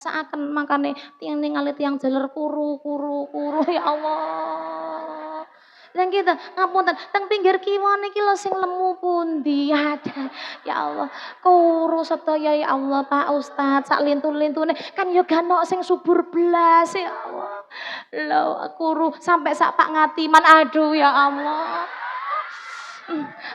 Seakan makane tiang ningali tiang jaler kuru ya Allah. Dan kita ngapunten teng pinggir kiwa niki lho sing lemu pundi ada. Ya Allah, kuru sedaya ya Allah Pak Ustaz sak lintu-lintune kan ya ganok sing subur blas ya Allah. Lho kuru sampai sak Pak Ngatiman aduh ya Allah.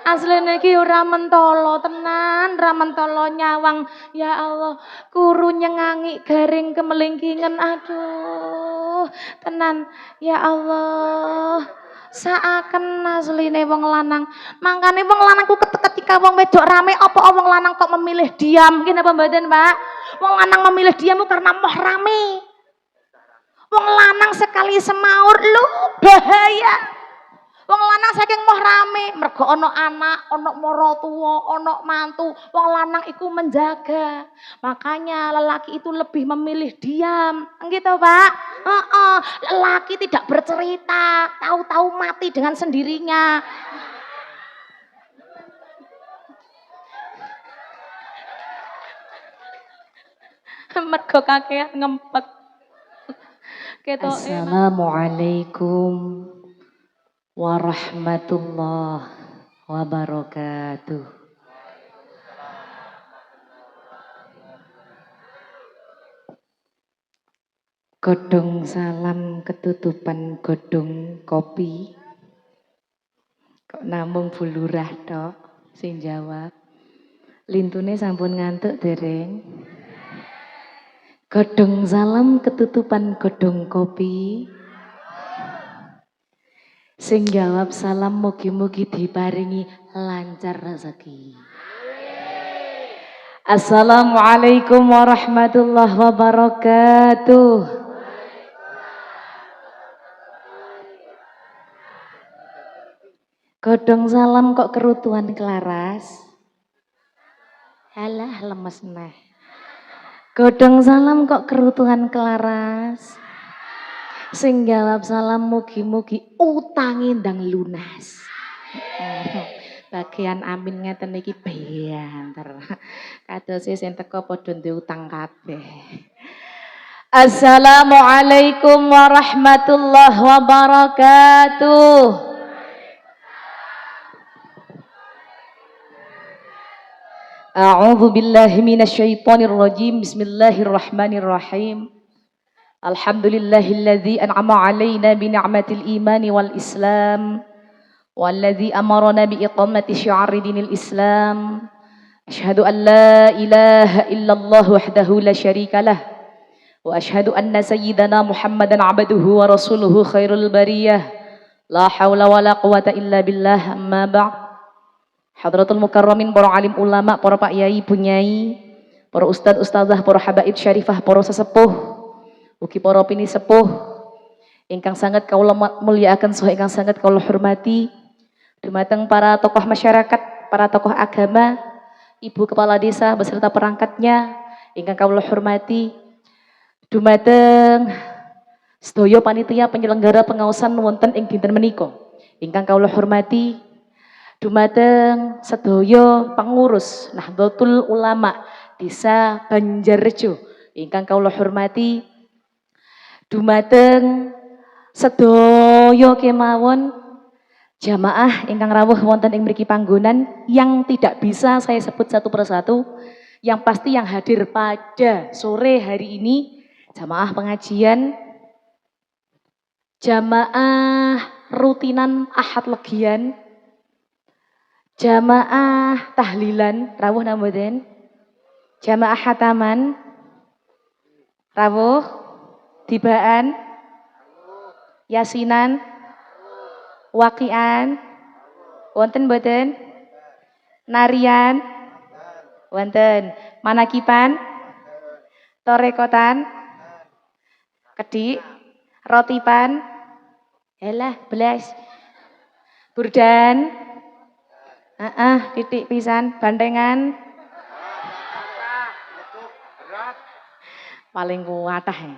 Asline iki ora mentolo tenan, ra mentolo nyawang. Ya Allah, kuru nyengangi garing kemelingkingen. Aduh, tenan. Ya Allah. Seakan asline wong lanang. Mangkane wong lanang ku ketika wong wedok rame apa wong lanang kok memilih diam? Nggih napa mboten, Pak? Wong lanang memilih diam karena moh rame. Wong lanang sekali semaur lu bahaya. Wong lanang saking moh rame, mergo ana anak, ana maratuwa, ana mantu. Wong lanang iku menjaga. Makanya lelaki itu lebih memilih diam. Gitu, Pak. Lelaki tidak bercerita, tahu-tahu mati dengan sendirinya. Mergo kakean ngempet. Assalamualaikum warahmatullahi wabarakatuh. Godhong salam ketutupan godhong kopi. Kok namung Bu Lurah tok sing jawab. Lintune sampun ngantuk dereng. Godhong salam ketutupan godhong kopi. Sing jawab salam mugi-mugi diparingi lancar rezeki. Assalamualaikum warahmatullahi wabarakatuh. Godhong salam kok kerutuan kelaras? Halah lemes neh. Godhong salam kok kerutuhan kelaras? Sing jawab salam mugi-mugi utangi ndang lunas. Bagian amin ngeten iki banter. Kadose sing teko padha duwe utang kabeh. Assalamualaikum warahmatullahi wabarakatuh. A'udzu billahi minasyaitonir rajim. Bismillahirrahmanirrahim. Alhamdulillahilladzi an'ama 'alaina bi ni'matil imani wal islam walladzi amarna bi iqamati syi'ari dinil islam. Asyhadu an la ilaha illallah wahdahu la syarikalah wa asyhadu anna sayyidana Muhammadan 'abduhu wa rasuluhu khairul bariyah. La haula wala quwata illa billah. Amma ba'd. Hadratul mukarramin, para alim ulama, para pak yai, bunyai, para ustadz ustadzah, para habaib syarifah, para sesepuh, ugi para pini sepuh ingkang sangat kaula mulyakaken saha ingkang sangat kaula hormati, dumateng para tokoh masyarakat, para tokoh agama, ibu kepala desa beserta perangkatnya ingkang kaula hormati, dumateng sedaya panitia penyelenggara pengaosan wonten ing dinten menika ingkang kaula hormati, dumateng sedaya pengurus Nahdlatul Ulama Desa Banjarrejo ingkang kaula hormati, dumateng sedaya kemawon jamaah ingkang rawuh wonten ing mriki panggonan yang tidak bisa saya sebut satu persatu, yang pasti yang hadir pada sore hari ini, jamaah pengajian, jamaah rutinan Ahad Legian, jamaah tahlilan rawuh nambaden, jamaah hataman rawuh, tibaan, yasinan, waqian, wonten mboten? Narian, wonten. Manakipan, torekotan, kedik, rotipan, helah belas, burdan, titik pisan, bandengan, paling kuatah ya.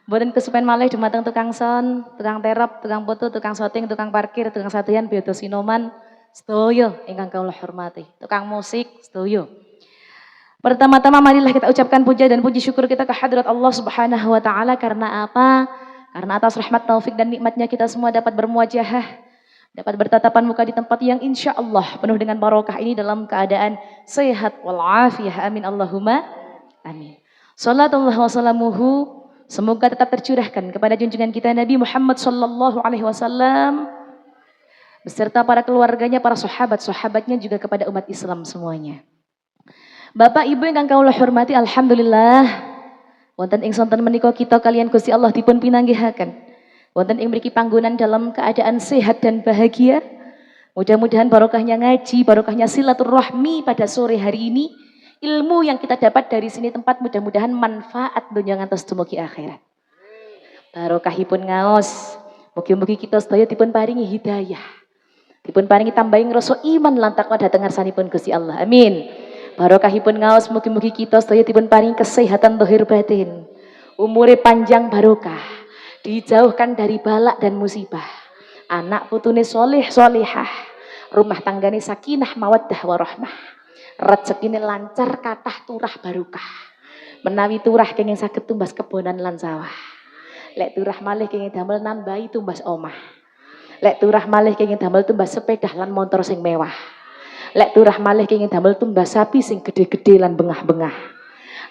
Mboten kesupen malih dumateng tukang son, tukang terop, tukang foto, tukang syuting, tukang parkir, tukang satian, biodo sinoman, sedaya ingkang kula hormati. Tukang musik sedaya. Pertama-tama marilah kita ucapkan puja dan puji syukur kita ke hadirat Allah Subhanahu wa taala karena apa? Karena atas rahmat taufik dan nikmatnya kita semua dapat bermuajahah, dapat bertatapan muka di tempat yang insya Allah penuh dengan barokah ini dalam keadaan sehat walafiat. Amin Allahumma amin. Salatullah wassalamuhu semoga tetap tercurahkan kepada junjungan kita Nabi Muhammad sallallahu alaihi wasallam beserta para keluarganya, para sahabat-sahabatnya juga kepada umat Islam semuanya. Bapak Ibu yang kawula hormati, alhamdulillah wonten ing sonten menika kita kalian Gusti Allah dipun pinanggihaken. Wonten ing mriki panggonan dalam keadaan sehat dan bahagia. Mudah-mudahan barokahnya ngaji, barokahnya silaturahmi pada sore hari ini. Ilmu yang kita dapat dari sini tempat mudah-mudahan manfaat dunia ngantos dumugi akhirat. Barokahipun ngaos. Mugi-mugi kita sedaya dipun paringi hidayah. Dipun paringi tambahin rasa iman lan takwa dhateng ngarsanipun Gusti Allah. Amin. Barokahipun ngaos mugi-mugi kita sedaya dipun paringi kesehatan zahir batin. Umure panjang barokah. Dijauhkan dari balak dan musibah. Anak putune soleh solehah. Rumah tanggane sakinah mawaddah warahmah. Rezekine lancar kathah turah barokah. Menawi turah kenging saged tumbas kebonan lan sawah. Lek turah malih kenging damel nambahi tumbas omah. Lek turah malih kenging damel tumbas sepeda lan motor sing mewah. Lek turah malih kenging damel tumbas sapi sing gede-gede lan bengah-bengah.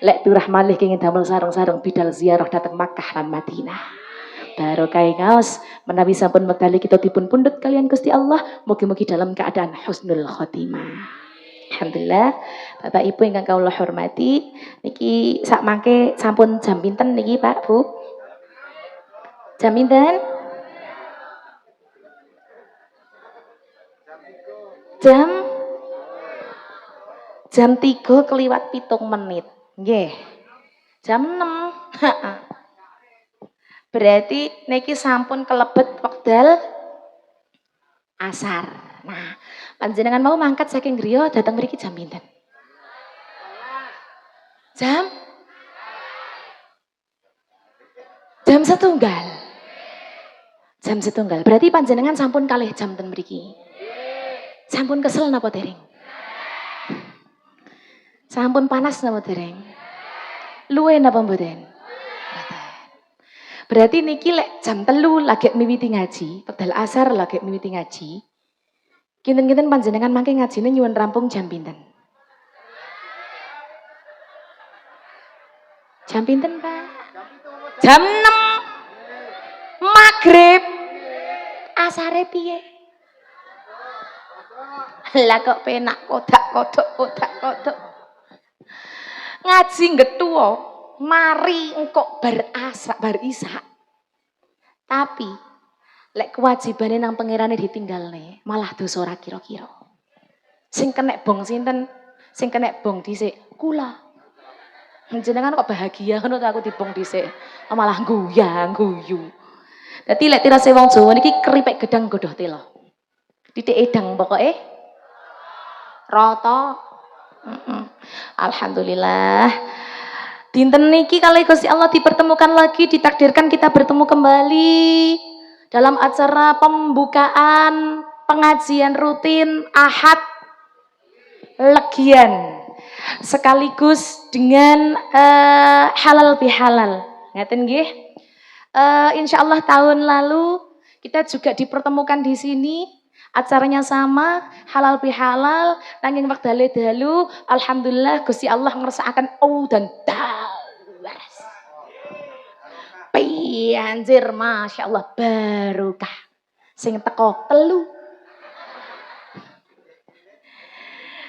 Lek turah malih kenging damel sareng-sareng bidal ziarah dateng Makkah lan Madinah. Barokah ngaos menawi sampun wekdal kita dipun pundhut kalian Gusti Allah, mugi-mugi dalam keadaan husnul khotimah. Alhamdulillah, Bapak Ibu ingkang kawula hormati, niki sak mangke sampun jam pinten niki Pak Bu? Jam pinten? Jam 3 keliwat 7 menit. Nggih. Jam 6. Berarti niki sampun kelebet wekdal asar. Nah, panjenengan mau mangkat saking griya datang mriki jam pinten? Jam setunggal. Jam setunggal. Berarti panjenengan sampun kalih jam ten mriki. Sampun kesel napa dereng? Sampun panas napa dereng? Luwe napa mboten? Berarti niki lek jam 3 lagi miwiti ngaji, wekdal asar lagi miwiti ngaji. Kinten-kinten panjenengan mangke ngajine nyuwun rampung jam pinten? Jam pinten, Pak? Jam 6. Maghrib. Asare piye? Lah kok penak kodak-kodok. Ngaji ngetuwa, mari engkok bar isa. Tapi lek kewajibane nang pangerane ditinggalne, malah dosa ora kira-kira. Sing kenek bong sinten? Sing kenek bong dhisik kula. Jenengan kok bahagia ngono aku dibong dhisik. Malah guyu. Dadi lek tirase wong Jawa niki keripik gedang godhoh tela. Titik edang pokoke rata. Alhamdulillah. Dinten niki kali Gusti Allah dipertemukan lagi, ditakdirkan kita bertemu kembali dalam acara pembukaan pengajian rutin Ahad Legian sekaligus dengan halal bihalal. Ngaten nggih. Insyaallah tahun lalu kita juga dipertemukan di sini. Acaranya sama, halal bihalal, nanging wektale dalu, alhamdulillah Gusti Allah ngersakaken dan dawas. Anjir, Masya Allah, barokah. Sing teko telu.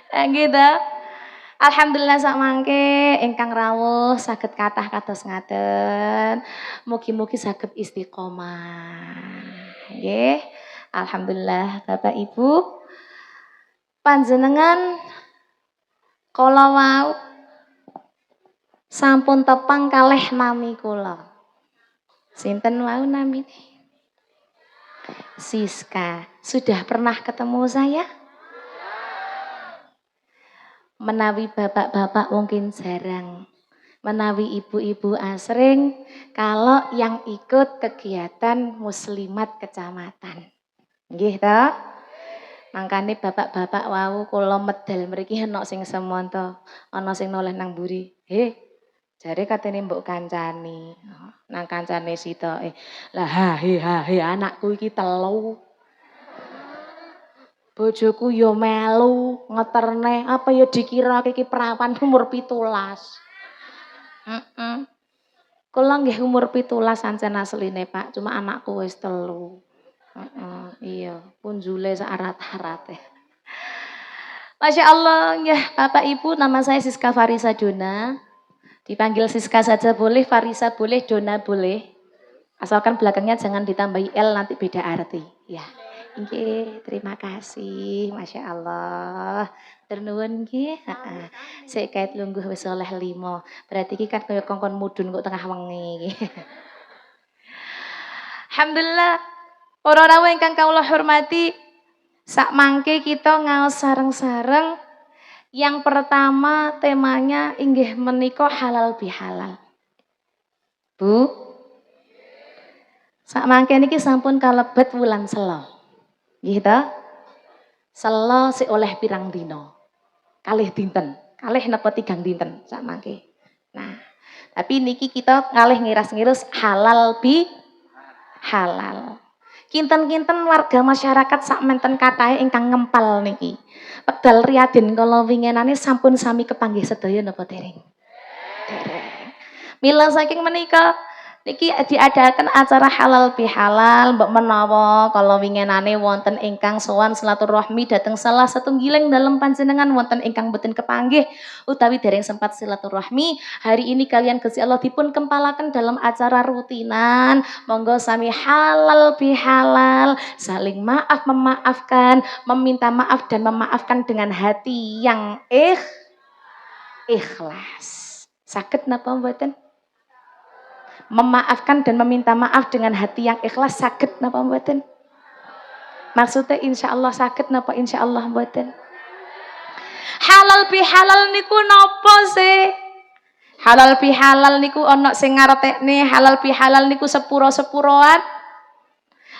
Gitu. Alhamdulillah sak mangke ingkang rawuh saged kathah kados ngaten. Mugi-mugi saged istiqomah. Nggih. Alhamdulillah Bapak Ibu. Panjenengan kala wau sampun tepang kalih nami kula. Sinten wau namine? Siska. Sudah pernah ketemu saya? Menawi bapak-bapak mungkin jarang. Menawi ibu-ibu asring kalau yang ikut kegiatan muslimat kecamatan. Nggih ta? Mangkane bapak-bapak wau kula medal mriki ana sing semonto, ana sing noleh nang mburi. Jare katene mbok kancani. Nang kancane sitoke. Lah hahe anakku iki telu. Bojoku yo melu ngeterne, apa ya dikira iki perawan umur 17. Kula nggih umur 17 ancen asline, Pak, cuma anakku wis 3. Iya, punjule sak arat-arate. Masya Allah, ya Bapak Ibu, nama saya Siska Farisa Dona. Dipanggil Siska saja boleh, Farisa boleh, Dona boleh. Asalkan belakangnya jangan ditambahi L, nanti beda arti. Ya, oke, terima kasih, Masya Allah. Ternuwun nggih, heeh. Sik kait lungguh wis oleh 5. Berarti iki kan kaya kongkon mudhun kok tengah wengi iki. Alhamdulillah. Para rawuh ingkang kawula hormati, sak mangke kita ngaos sareng-sareng. Yang pertama temanya inggih menika halal bihalal. Bu, sak mangke niki sampun kalebet wulan Sela. Nggih ta? Sela sik oleh pirang dina? Kalih dinten. Kalih napa 3 dinten sak mangke. Nah, tapi niki kita kalih ngiras-ngiras halal bi halal. Kinten-kinten warga masyarakat sak menten katahe ingkang ngempal niki. Pedal riyaden kala winginane sampun sami kepanggih sedaya napa dereng? Dereng. Mila saking menika niki diadakan acara halal bihalal mbok menawa kala winginane wonten ingkang sowan silaturahmi dhateng salah satunggiling dalem panjenengan wonten ingkang boten kepanggih utawi dereng sempat silaturahmi, hari ini kalian Gusti Allah dipun kempalaken dalam acara rutinan, monggo sami halal bihalal, saling maaf memaafkan, meminta maaf dan memaafkan dengan hati yang ikhlas. Saged napa mboten? Memaafkan dan meminta maaf dengan hati yang ikhlas saged napa mboten? Maksudnya insya Allah saged napa insya Allah mboten? Halal bihalal niku napa sih? Halal bihalal niku ana sing ngartekne halal bihalal niku sepuro-sepuroan.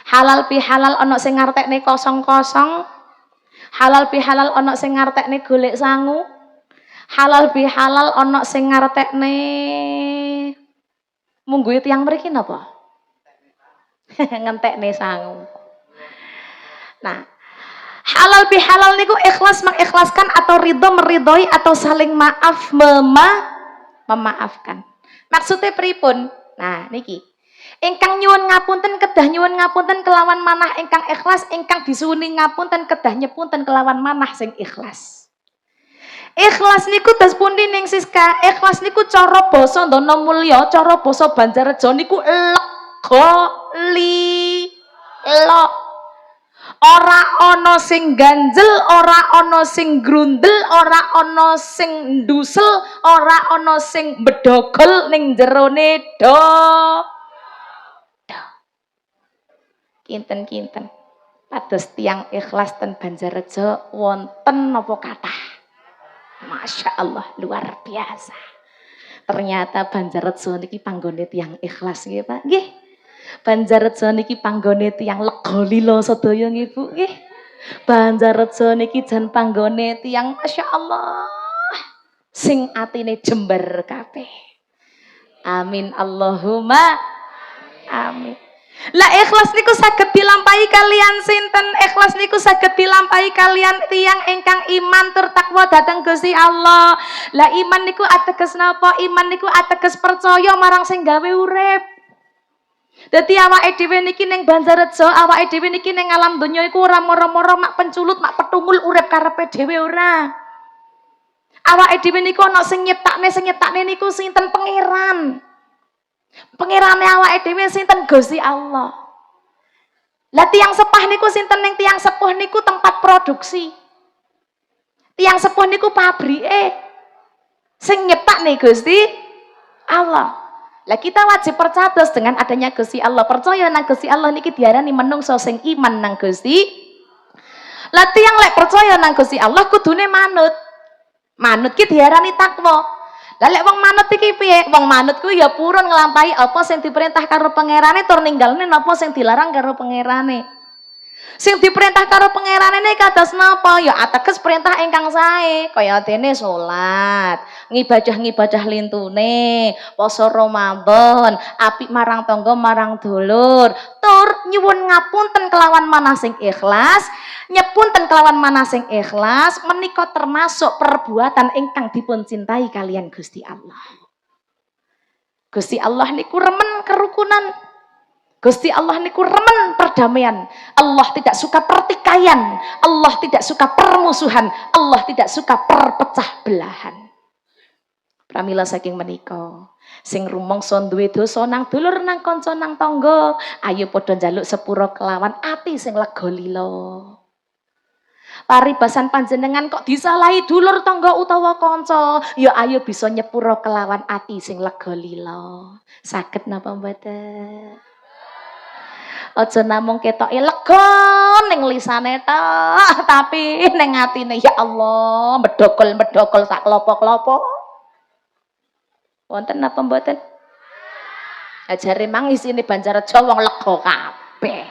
Halal bihalal ana sing ngartekne kosong-kosong. Halal bihalal ana sing ngartekne golek sangu. Halal bihalal ana sing ngartekne mungguhe tiyang mriki napa? Ngentekne sangu. Nah, halal bihalal niku ikhlas mengikhlaskan atau ridho meridhoi atau saling maaf memaafkan. Maksudnya pripun? Nah, niki. Ingkang nyuwun ngapunten kedah nyuwun ngapunten kelawan manah ingkang ikhlas, ingkang disuwuni ngapunten kedah nyepunten kelawan manah sing ikhlas. Ikhlas niku tes pundi ning Siska? Ikhlas niku cara basa Ndana Mulya, cara basa Banjarejo niku lega lo. Ora ana sing ganjel, ora ana sing grundel, ora ana sing ndusel, ora ana sing bedogol ning jerone do. Kinten-kinten. Pados tiyang ikhlas ten Banjarejo wonten napa kathah? Masya Allah, luar biasa. Ternyata Banjarejo niki panggone tiyang ikhlas nggih Pak. Nggih. Banjarejo niki panggone tiyang lega lila sedaya nggih Bu. Nggih. Banjarejo niki jan panggone tiyang Masya Allah. Sing atine jembar kabeh. Amin Allahumma amin. Lah ikhlas niku saged dilampahi kalian sinten? Ikhlas niku saged dilampahi kalian tiyang ingkang iman tur takwa dhateng Gusti Allah. Lah iman niku ateges napa? Iman niku ateges percaya marang sing gawe urip. Dadi awake dhewe niki ning Banjarejo, awake dhewe niki ning alam donya iku ora moro-moro mak penculut, mak petungul urip karepe dhewe ora. Awake dhewe niku ana sing nyiptakne niku sinten? Pangeran. Pangerane awake dhewe sinten? Gusti Allah. Lah tiyang sepah niku sinten? Ning tiyang sepuh niku tempat produksi. Tiyang sepuh niku pabrike. Sing nyiptakne Gusti Allah. Lah kita wajib percaya dengan adanya Gusti Allah. Percaya nang Gusti Allah niki diarani menungso sing iman nang Gusti. Lah tiyang lek percaya nang Gusti Allah kudune manut. Manut ki diarani takwa. Lah lek wong manut iki piye? Wong manut ku ya purun nglampahi apa sing diperintah karo pangerane tur ninggalne napa sing dilarang karo pangerane. Sing diperintah karo pangeran ini kados napa? Ya ateges perintah ingkang sae, kaya dene salat, ngibadah lintune, poso Ramadan, apik marang tangga marang dulur, tur nyuwun ngapunten kelawan manah sing ikhlas, nyepunten kelawan manah sing ikhlas menika termasuk perbuatan ingkang dipun cintai kalian Gusti Allah. Gusti Allah niku remen kerukunan. Gusti Allah niku remen perdamaian. Allah tidak suka pertikaian. Allah tidak suka permusuhan. Allah tidak suka perpecah belahan. Pramila saking menika, sing rumangsa duwe dosa nang dulur nang kanca nang tangga, ayo padha njaluk sepura kelawan ati sing lega lila. Paribasan panjenengan kok disalahi dulur tangga utawa kanca, ya ayo bisa nyepura kelawan ati sing lega lila. Saged napa mboten? Aja namung ketoke lega ning lisane tok, tapi ning atine ya Allah medhokol-medhokol sak klopo-klopo. Wonten napa mboten? Ajare mang isine Banjarejo wong lega kabeh.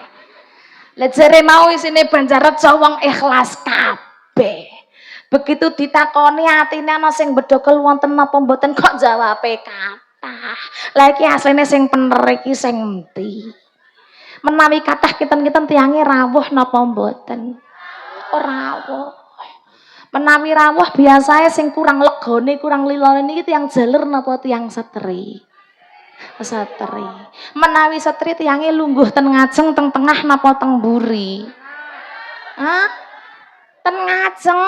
Lah jare mau isine Banjarejo wong ikhlas kabeh. Begitu ditakoni atine ana sing bedhokol wonten napa mboten kok jawabe kathah. Lah iki asline sing bener iki sing endi? Menawi kathah kinten-kinten tiange rawuh napa mboten? Ora rawuh. Menawi rawuh biasae sing kurang legane, kurang lilane niki tiyang jaler napa tiyang setri? Setri. Menawi setri tiange lungguh ten ngajeng teng tengah napa teng mburi? Hah? Ten ngajeng.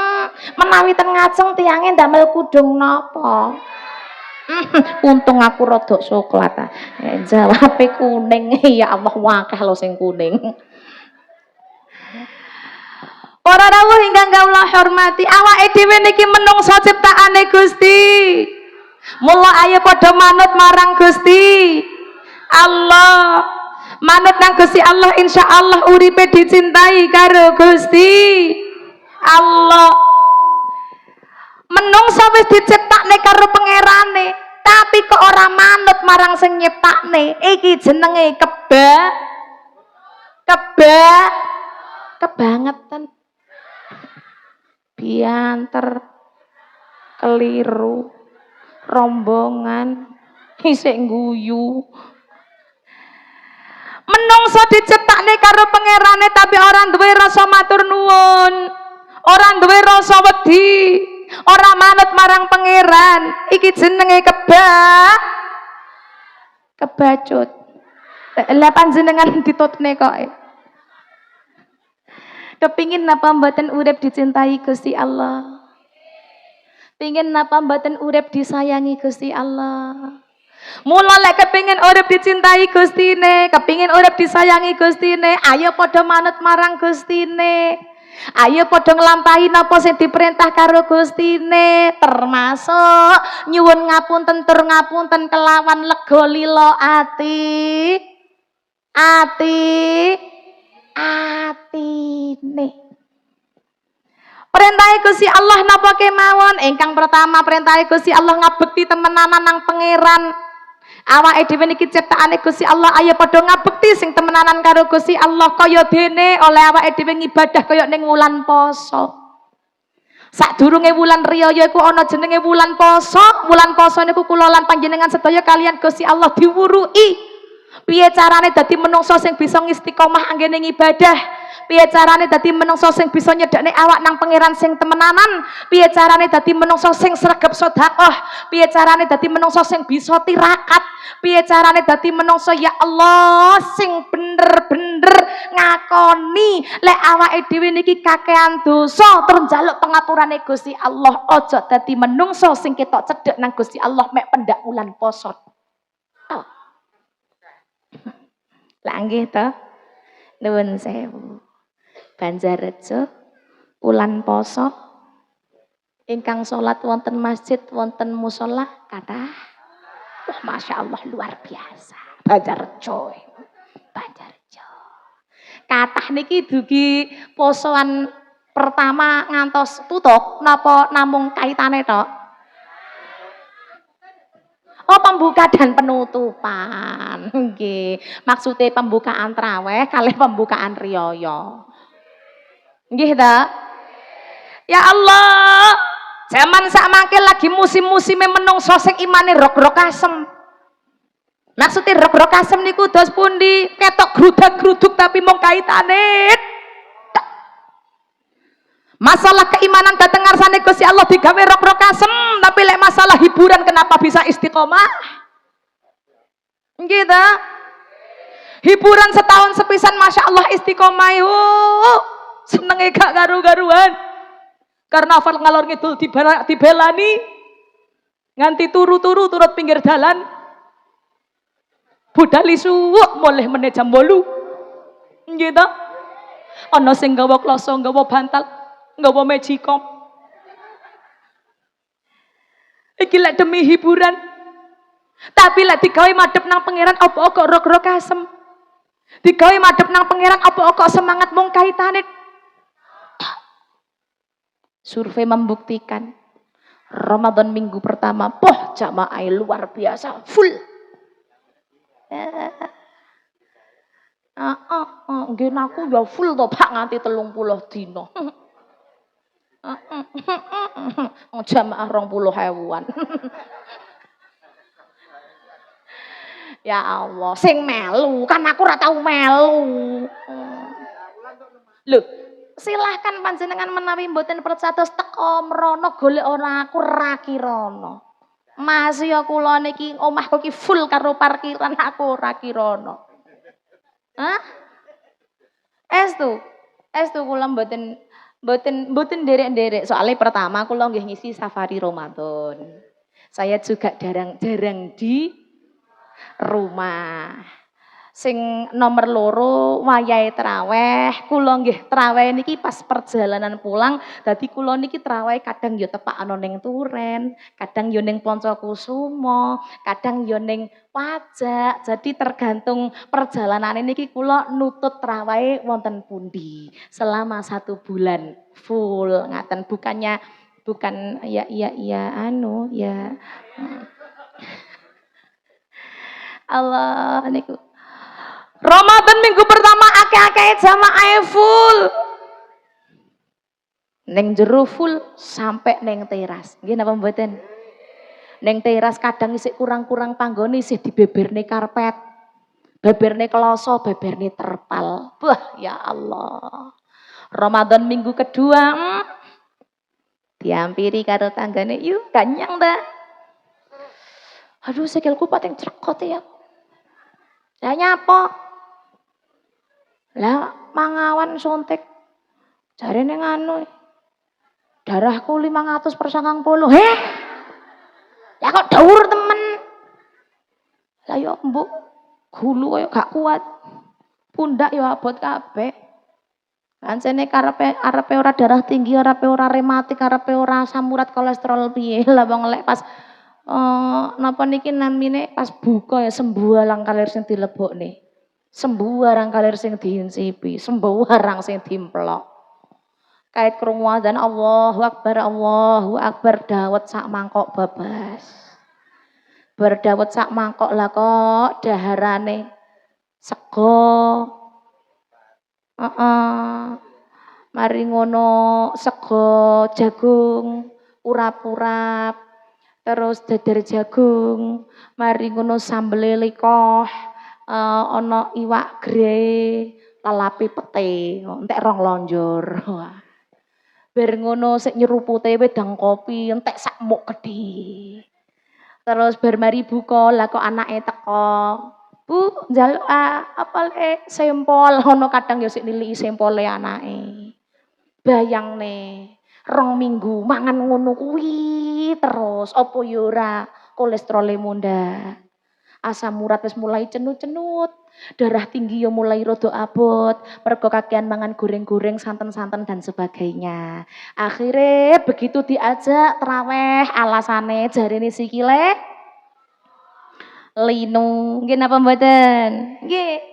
Menawi ten ngajeng tiange ndamel kudung napa? Untung aku rodok coklat. Jawabe kuning. Ya Allah, wakeh lho sing kuning. Para rawuh ingkang kawula hormati, awake dhewe niki menungsa ciptaane Gusti. Mula ayo padha manut marang Gusti Allah. Manut nang Gusti Allah, insyaallah uripe dicintai karo Gusti Allah. Menungsa wis diciptakne karo pangerane, tapi kok ora manut marang sing nyiptakne. Iki jenenge kebangetan. Bianter keliru rombongan isih guyu. Menungsa diciptakne karo pangerane tapi ora duwe rasa matur nuwun, ora duwe rasa wedi, ora manut marang pangeran. Iki jenenge kebacut. Lah panjenengan ditutne kok. Kepingin napa mboten urip dicintai Gusti Allah? Pingin napa mboten urip disayangi Gusti Allah? Mula lek kepingin urip dicintai Gustine, kepingin urip disayangi Gustine, ayo padha manut marang Gustine. Ayo padha nglampahi napa sing diperintah karo Gustine, termasuk nyuwun ngapunten tur ngapunten kelawan lega lila atine. Perintah Gusti Allah napa kemawon? Ingkang pertama perintah Gusti Allah ngabekti temenanan nang pangeran. Awake dhewe niki ciptaane Gusti Allah, ayo padha ngabekti sing temenanan karo Gusti Allah kaya dene oleh awake dhewe ngibadah kaya ning wulan poso. Sadurunge wulan riyaya iku ana jenenge wulan poso. Wulan poso niku kula lan panjenengan sedaya kalian Gusti Allah diwuruki. Piye carane dadi menungso sing bisa ngistiqomah anggene ngibadah? Piye carane dadi menungso sing bisa nyedhakne awak nang pangeran sing temenanan? Piye carane dadi menungso sing sregep sedekah? Piye carane dadi menungso sing bisa tirakat? Piye carane dadi menungso ya Allah sing bener-bener ngakoni lek awake dhewe niki kakean dosa terus njaluk pengapurane Gusti Allah. Aja dadi menungso sing ketok cedhek nang Gusti Allah mek pendak wulan poso. Oh. Lah nggih to. Nuwun sewu. Banjarejo wulan poso ingkang salat wonten masjid wonten musala kathah. Wah, Masya Allah luar biasa. Banjarejo. Kathah niki dugi posoan pertama ngantos tutup napa namung kaitane tok? Oh, pembuka dan penutupan. Nggih. Maksude pembukaan traweh kalih pembukaan riyaya. Nggih ta? Ya Allah, zaman sakmangke lagi musim-musime menungso sing imane rok-rok asem. Maksudnya rok-rok asem niku dos pundi? Ketok grudak-gruduk tapi mung kaitane. Masalah keimanan dateng ngarsane Gusti Allah digawe rok-rok asem, tapi lek masalah hiburan kenapa bisa istiqomah? Nggih ta? Hiburan setahun sepisan Masya Allah istiqomah yuk. Senenge gak karu-karuan. Karnaval ngalor ngidul dibelani nganti turu-turu turut pinggir dalan budal isuwuk mulih meneh jam 8 nggih ta ana sing nggawa kloso nggawa bantal nggawa magicom iki lek demi hiburan tapi lek digawe madhep nang pangeran apa kok rok-rok asem digawe madhep nang pangeran apa kok semangat mung kaitane. Survei membuktikan Ramadan minggu pertama jamaah luar biasa full. Nggih aku ya full to Pak nganti 30 dina. Jamaah 20.000-an. Ya Allah, sing melu kan aku ora tau melu. Lho, silahkan panjenengan menawi mboten percados teko mrono golek ora aku ra kirana. Mas ya kula niki omahku ki full karo parkiran aku ora kirana. Hah? Estu kula mboten nderek-nderek. Soalnya pertama kula nggih ngisi safari Ramadan. Saya juga jarang di rumah. Sing nomor loro wayahe traweh, kula nggih traweh niki pas perjalanan pulang, dadi kula niki traweh kadang ya tepak ana ning Turen, kadang ya ning Poncokusumo, kadang ya ning Pajak. Jadi tergantung perjalanan niki kula nutut traweh wonten pundi selama 1 bulan full ngaten bukan ya Allah niku Ramadan minggu pertama akeh-akeh jamaah full. Neng jero full sampai neng teras. Nggih napa mboten? Neng teras kadang isih kurang-kurang panggone isih dibeberne karpet. Beberne kloso, beberne terpal. Wah, ya Allah. Ramadan minggu kedua diampiri karo tanggane, "Yuk, ganyang ta?" Aduh, sikilku pating crekot ya. Ya nyapa? Lah mangawan suntik jarene nganu darahku 500/90. Heh. Ya kok dhuwur temen. Lah yo mbok gulu koyo gak kuat. Pundak yo abot kabeh. Pancene arepe ora darah tinggi, arepe ora rematik, arepe ora asam urat kolesterol piye. Lah wong lek pas napa niki namine pas buka ya sembualang kalir sing dilebokne. Sembuarang kalir sing diincipi, sembuarang sing dimplok. Kait krungu adzan Allahu Akbar dawet sak mangkok babas. Berdawet sak mangkok lah kok daharane sego. Mari ngono sego jagung urap-urap. Terus dadar jagung, mari ngono sambel likoh. Ana iwak gre, lalapi pete, entek 2 lonjor. Bar ngono sik nyerupute wedang kopi, entek sak muk gedhe. Terus bar mari buka, lah kok anake teko. Bu, njaluk apa le sempol, ono kadang ya sik niliki sempole anake. Bayangne 2 minggu mangan ngono kuwi terus, apa ya ora kolesterole mundhak. Asam urat wis mulai cenut-cenut, darah tinggi ya mulai rada abot, mergo kakean mangan goreng-goreng, santen-santen dan sebagainya. Akhirnya begitu diajak traweh, alasane jarene sikile linu. Nggih napa mboten? Nggih.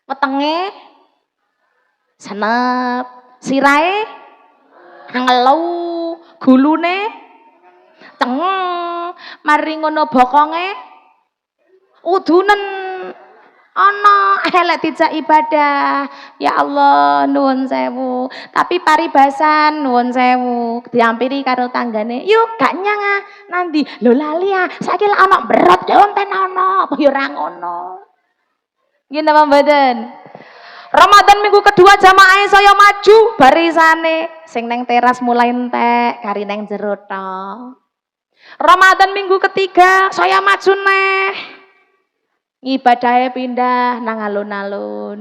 Wetenge senep, sirahe ngelu, gulune cengeng, mari ngono bokonge udunen Ana elek dijak ibadah. Ya Allah, nuwun sewu. Tapi paribasan nuwun sewu. Diampiri karo tanggane. Yuk, gak nyang ah. Nanti lho lali ah. Saiki lek ana berot lho enten ana. Apa ya ora ngono. Nggih napa mboten? Ramadan minggu kedua jamaah saya maju barisane. Sing neng teras mulai entek, kari neng jero tok. Ramadan minggu ketiga saya maju neh. Ibadahnya pindah nang alun-alun,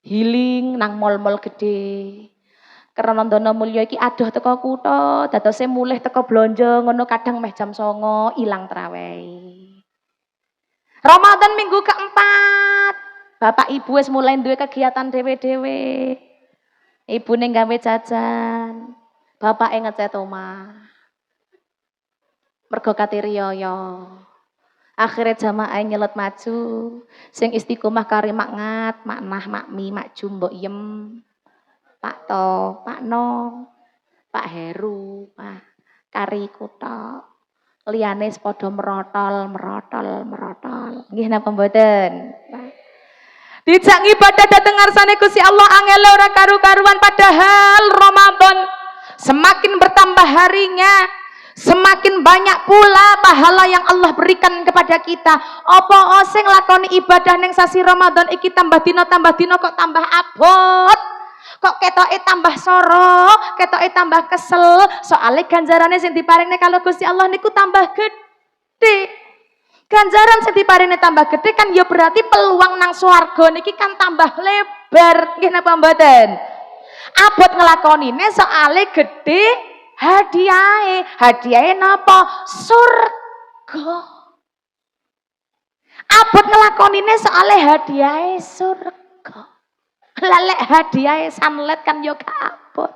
healing nang mall-mall gede. Karena Dono Mulya iki adoh teko kutha, dadose mulih teko blonjo ngono kadang meh jam 09.00 ilang trawehi. Ramadan minggu keempat, bapak ibu wis mulai duwe kegiatan dhewe-dhewe. Ibune gawe jajan, bapake ngecat omah. Mergo kate riyaya. Akhirnya jamaah nyelet maju, sing istiqomah kari makngat, maknah, makmi, makju, mbok yem, Pak To, Pak No, Pak Heru, Pak kari kutok, liyane sepodo merotol. Nggih napa mboten? Dijak ibadah dateng ngarsane Gusti Allah angel ora karu-karuan padahal Ramadan semakin bertambah harinya. Semakin banyak pula pahala yang Allah berikan kepada kita. Apa sing lakoni ibadah ning sasi Ramadan iki tambah dina kok tambah abot. Kok ketoke tambah soro, ketoke tambah kesel. Soale ganjarane sing diparingne kalau Gusti Allah niku tambah gede. Ganjaran sing diparingne tambah gede kan ya berarti peluang nang swarga niki kan tambah lebar. Nggih napa mboten? Abot ngelakonine soale gede. Hadiahe napa? Surga. Abot ngelakonine soale hadiahe surga. Lek hadiahe sunlight kan yo gak abot.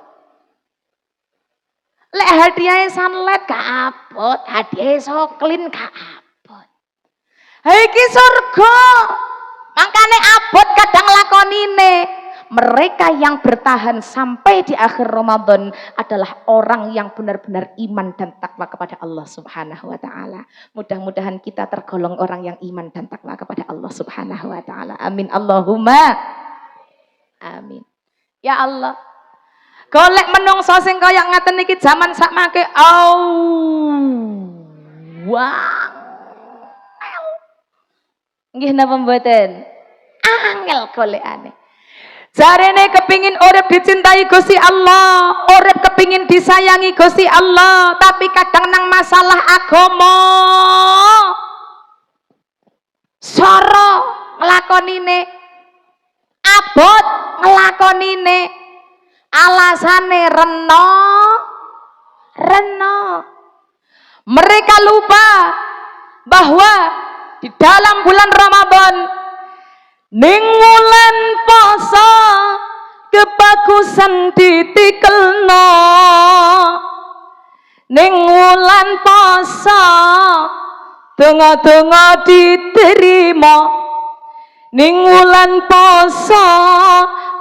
Lek hadiahe sunlight gak abot, hadiahe soklin gak abot. Iki surga. Makane abot kadang lakonine. Mereka yang bertahan sampai di akhir Ramadan adalah orang yang benar-benar iman dan takwa kepada Allah Subhanahu wa taala. Mudah-mudahan kita tergolong orang yang iman dan takwa kepada Allah Subhanahu wa taala. Amin Allahumma amin. Ya Allah. Golek menungso sing kaya ngaten iki jaman sakmake wah. Nggih napa mboten? Angel golekane. Jarene kepingin urip dicintai Gusti Allah, urip kepingin disayangi Gusti Allah, tapi kadang nang masalah agama soro nglakonine, abot nglakonine, alasane reno. Mereka lupa bahwa di dalam bulan Ramadan ning wulan poso kebagusan ditikelno, ning wulan poso donga-donga diterima, ning wulan poso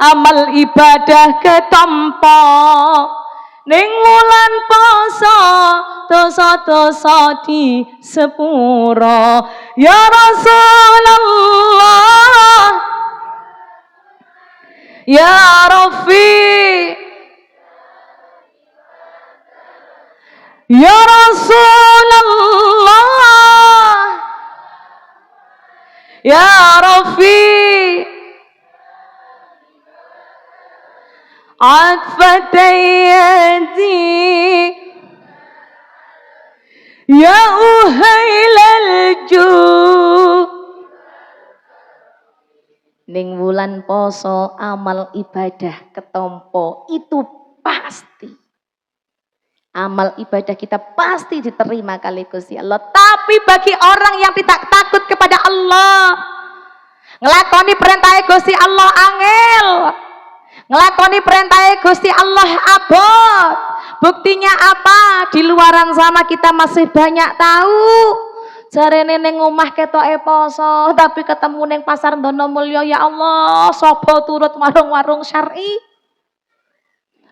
amal ibadah ketampa, ning wulan poso dosa-dosa di sepura. Ya Rasulullah, ya Rafi, ya Rasulullah, ya Rafi, atfat yadi ya uhailal ju. Ning wulan poso amal ibadah ketompo itu pasti. Amal ibadah kita pasti diterima kali Gusti Allah. Tapi bagi orang yang tidak takut kepada Allah, ngelakoni perintah Gusti Allah angel, ngelakoni perintah Gusti Allah abot. Buktinya apa? Di luaran sana kita masih banyak tahu. Jarene ning omah ketoke poso, tapi ketemu ning pasar Dono Mulya, ya Allah, sapa turut warung-warung syar'i?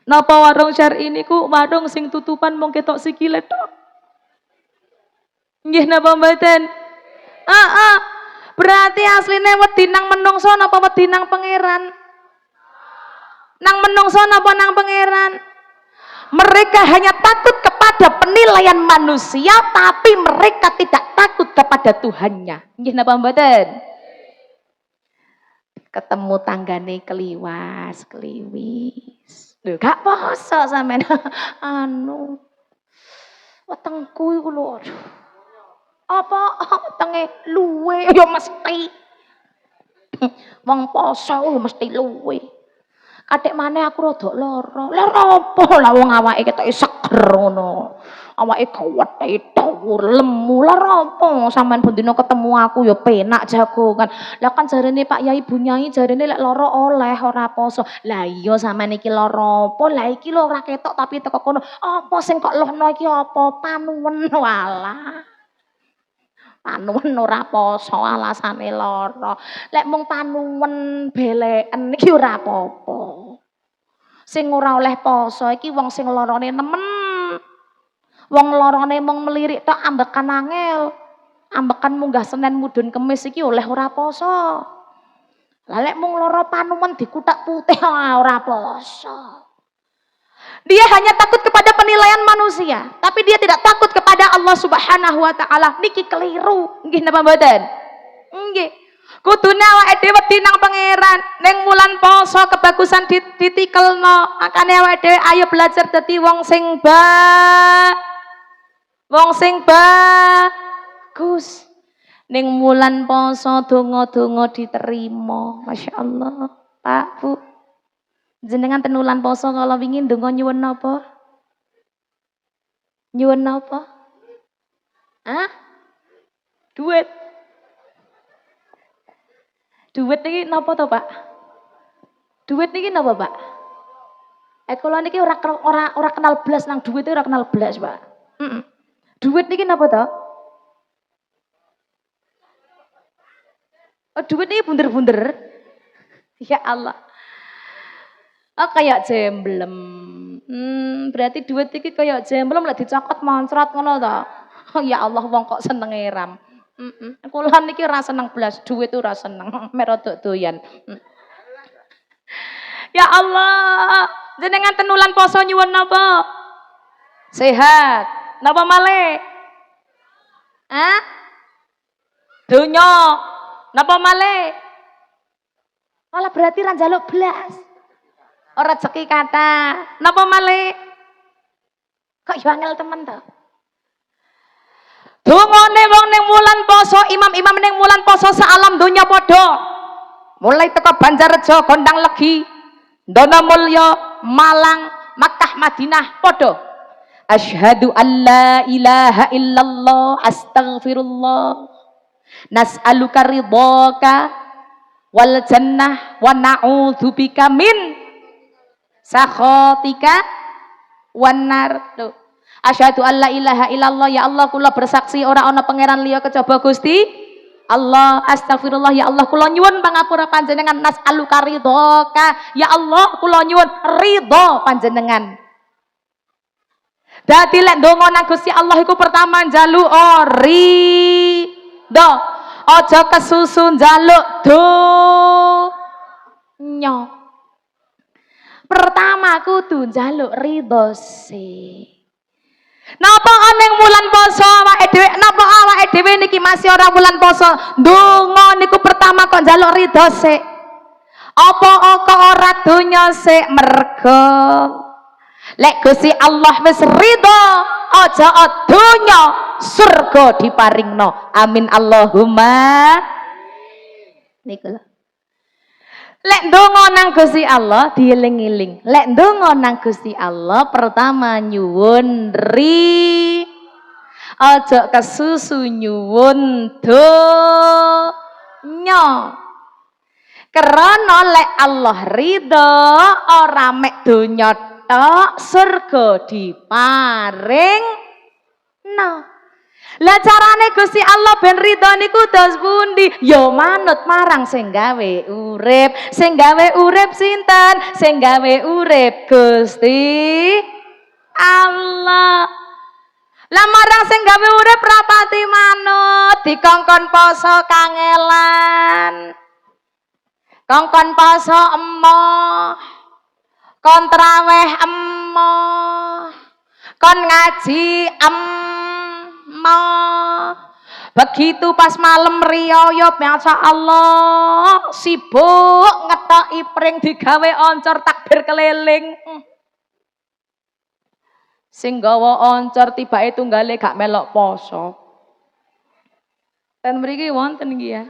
Napa warung syar'i niku warung sing tutupan mung ketok sikile tok. Nggih napa mboten? Berarti asline wedi nang menungso napa wedi nang pangeran? Nang menungso napa nang pangeran? Mereka hanya takut kepada penilaian manusia, tapi mereka tidak takut kepada Tuhannya. Nggih napa mboten? Ketemu tanggane keliwas, keliwis. Lho, gak poso sampean. Anu. Wetengku iku lho. Apa wetenge luwe ya mesti. Wong poso mesti luwe. Adik maneh aku rada lara. Lara apa lah wong awake ketoke seger ngono. Awake gawethe dhuwur lemu. Lara apa sampean bendina ketemu aku ya penak jagongan. Lah kan jarene Pak Yai Bu Nyai jarene lek lara oleh ora poso. Lah iya sampean iki lara apa? Lah iki lho ora ketok tapi teko kono. Apa sing kok lohno iki apa? Panuwen walah. Panuwen ora poso alasane lara. Lek mung panuwen beleken iki ora apa-apa. Sing ora oleh poso iki wong sing larane nemen. Wong larane mung melirik tok ambekan angel. Ambekan munggah Senin mudhun Kemis iki oleh ora poso. Lah lek mung lara panuwen dikutak putih ora poso. Dia hanya takut kepada penilaian manusia, tapi dia tidak takut kepada Allah Subhanahu wa taala. Niki keliru. Nggih napa mboten? Nggih. Kudune awake dhewe wedi nang pangeran, ning wulan poso kebagusan ditikelno. Makane awake dhewe ayo belajar dadi wong sing bagus. Ning wulan poso donga-donga diterima. Masyaallah. Pak, Bu. Jenengan tenulan poso kalau wingi ndonga nyuwun napa? Nyuwun napa? Hah? Duit. Duit niki napa to, Pak? Duit niki napa, Pak? Kula niki ora kenal blas nang duit ora kenal blas, Pak. Duit niki napa to? Oh, duit niki bunder-bunder. Ya Allah. Oh kayak jemblem. Berarti duit iki kayak jemblem lek dicokot moncrot ngono to. Oh ya Allah wong kok senenge ram. Kula niki ora seneng blas duit ora seneng. Merodok doyan. Ya Allah, jenengan tenulan poso nyuwun napa? Sehat. Napa malih? Hah? Donya. Napa malih? Malah berarti ra njaluk blas. Ora rezeki kata. Napa malih? Kok yo angel temen to? Dungane wong ning wulan poso, imam-imam ning wulan poso saalam donya padha. Mulai teko Banjarrejo, Gondang Legi, Ndanamulya, Malang, Makkah, Madinah padha. Asyhadu an la ilaha illallah, astaghfirullah. Nas'aluka ridhaka wal jannah wa na'udzubika min sakhatika wanar. Asyhadu alla ilaha illallah, ya Allah kula bersaksi ora ana pangeran liya kejaba Gusti Allah. Astagfirullah, ya Allah kula nyuwun pangapura panjenengan. Nas'aluka ridhaka, ya Allah kula nyuwun ridho panjenengan. Dadi lek ndonga nang Gusti Allah iku pertama njaluk ridho, aja kesusu njaluk donya. Pertama kudu njaluk ridho sih. Napa ning wulan poso awake dhewe, napa awake dhewe niki masih ora wulan poso, ndonga niku pertama kok njaluk ridho sik. Apa kok ora donya sik? Mergo lek Gusti Allah wis ridho, aja donya, surga diparingno. Amin Allahumma. Niku lho. Lek ndonga nang Gusti Allah dieling-eling. Lek ndonga nang Gusti Allah pertama nyuwun aja kesusu nyuwun donya. Karena lek Allah ridho ora mek donya tok, surga diparing. Lah carane Gusti Allah ben ridho niku dos pundi? Ya manut marang sing gawe urip. Sing gawe urip sinten? Sing gawe urip Gusti Allah. Lah marang sing gawe urip rapati manut, dikongkon poso kangelan. Kongkon poso emoh. Kon traweh emoh. Kon ngaji emoh. Begitu pas malam riyaya masya Allah sibuk ngetoki pring digawe oncor takbir keliling. Sing gawa oncor tibake tunggale gak melok poso. Ten mriki wonten iki ya.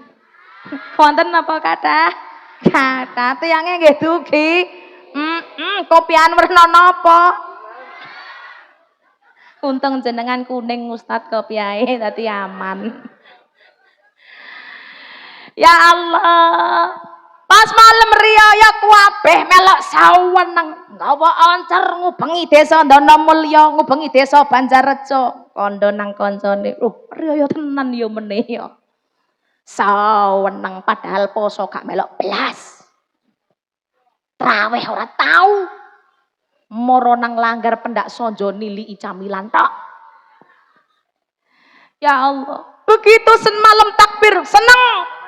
Wonten apa kathah? Kathah tiyange nggih dugi. Kopian werna napa? Untung jenengan kuning Ustaz kopiahe dadi aman. Ya Allah. Pas malam riyaya kabeh melok saweneng nggawa oncer ngubengi desa Ndanamulya, ngubengi desa Banjarejo. Kandha nang kancane, riyaya tenan ya meneh ya. Saweneng padahal poso gak melok blas. Traweh ora tau. Moro nang langgar pendak sonjo nili camilan tok. Ya Allah, begitu malam takbir seneng.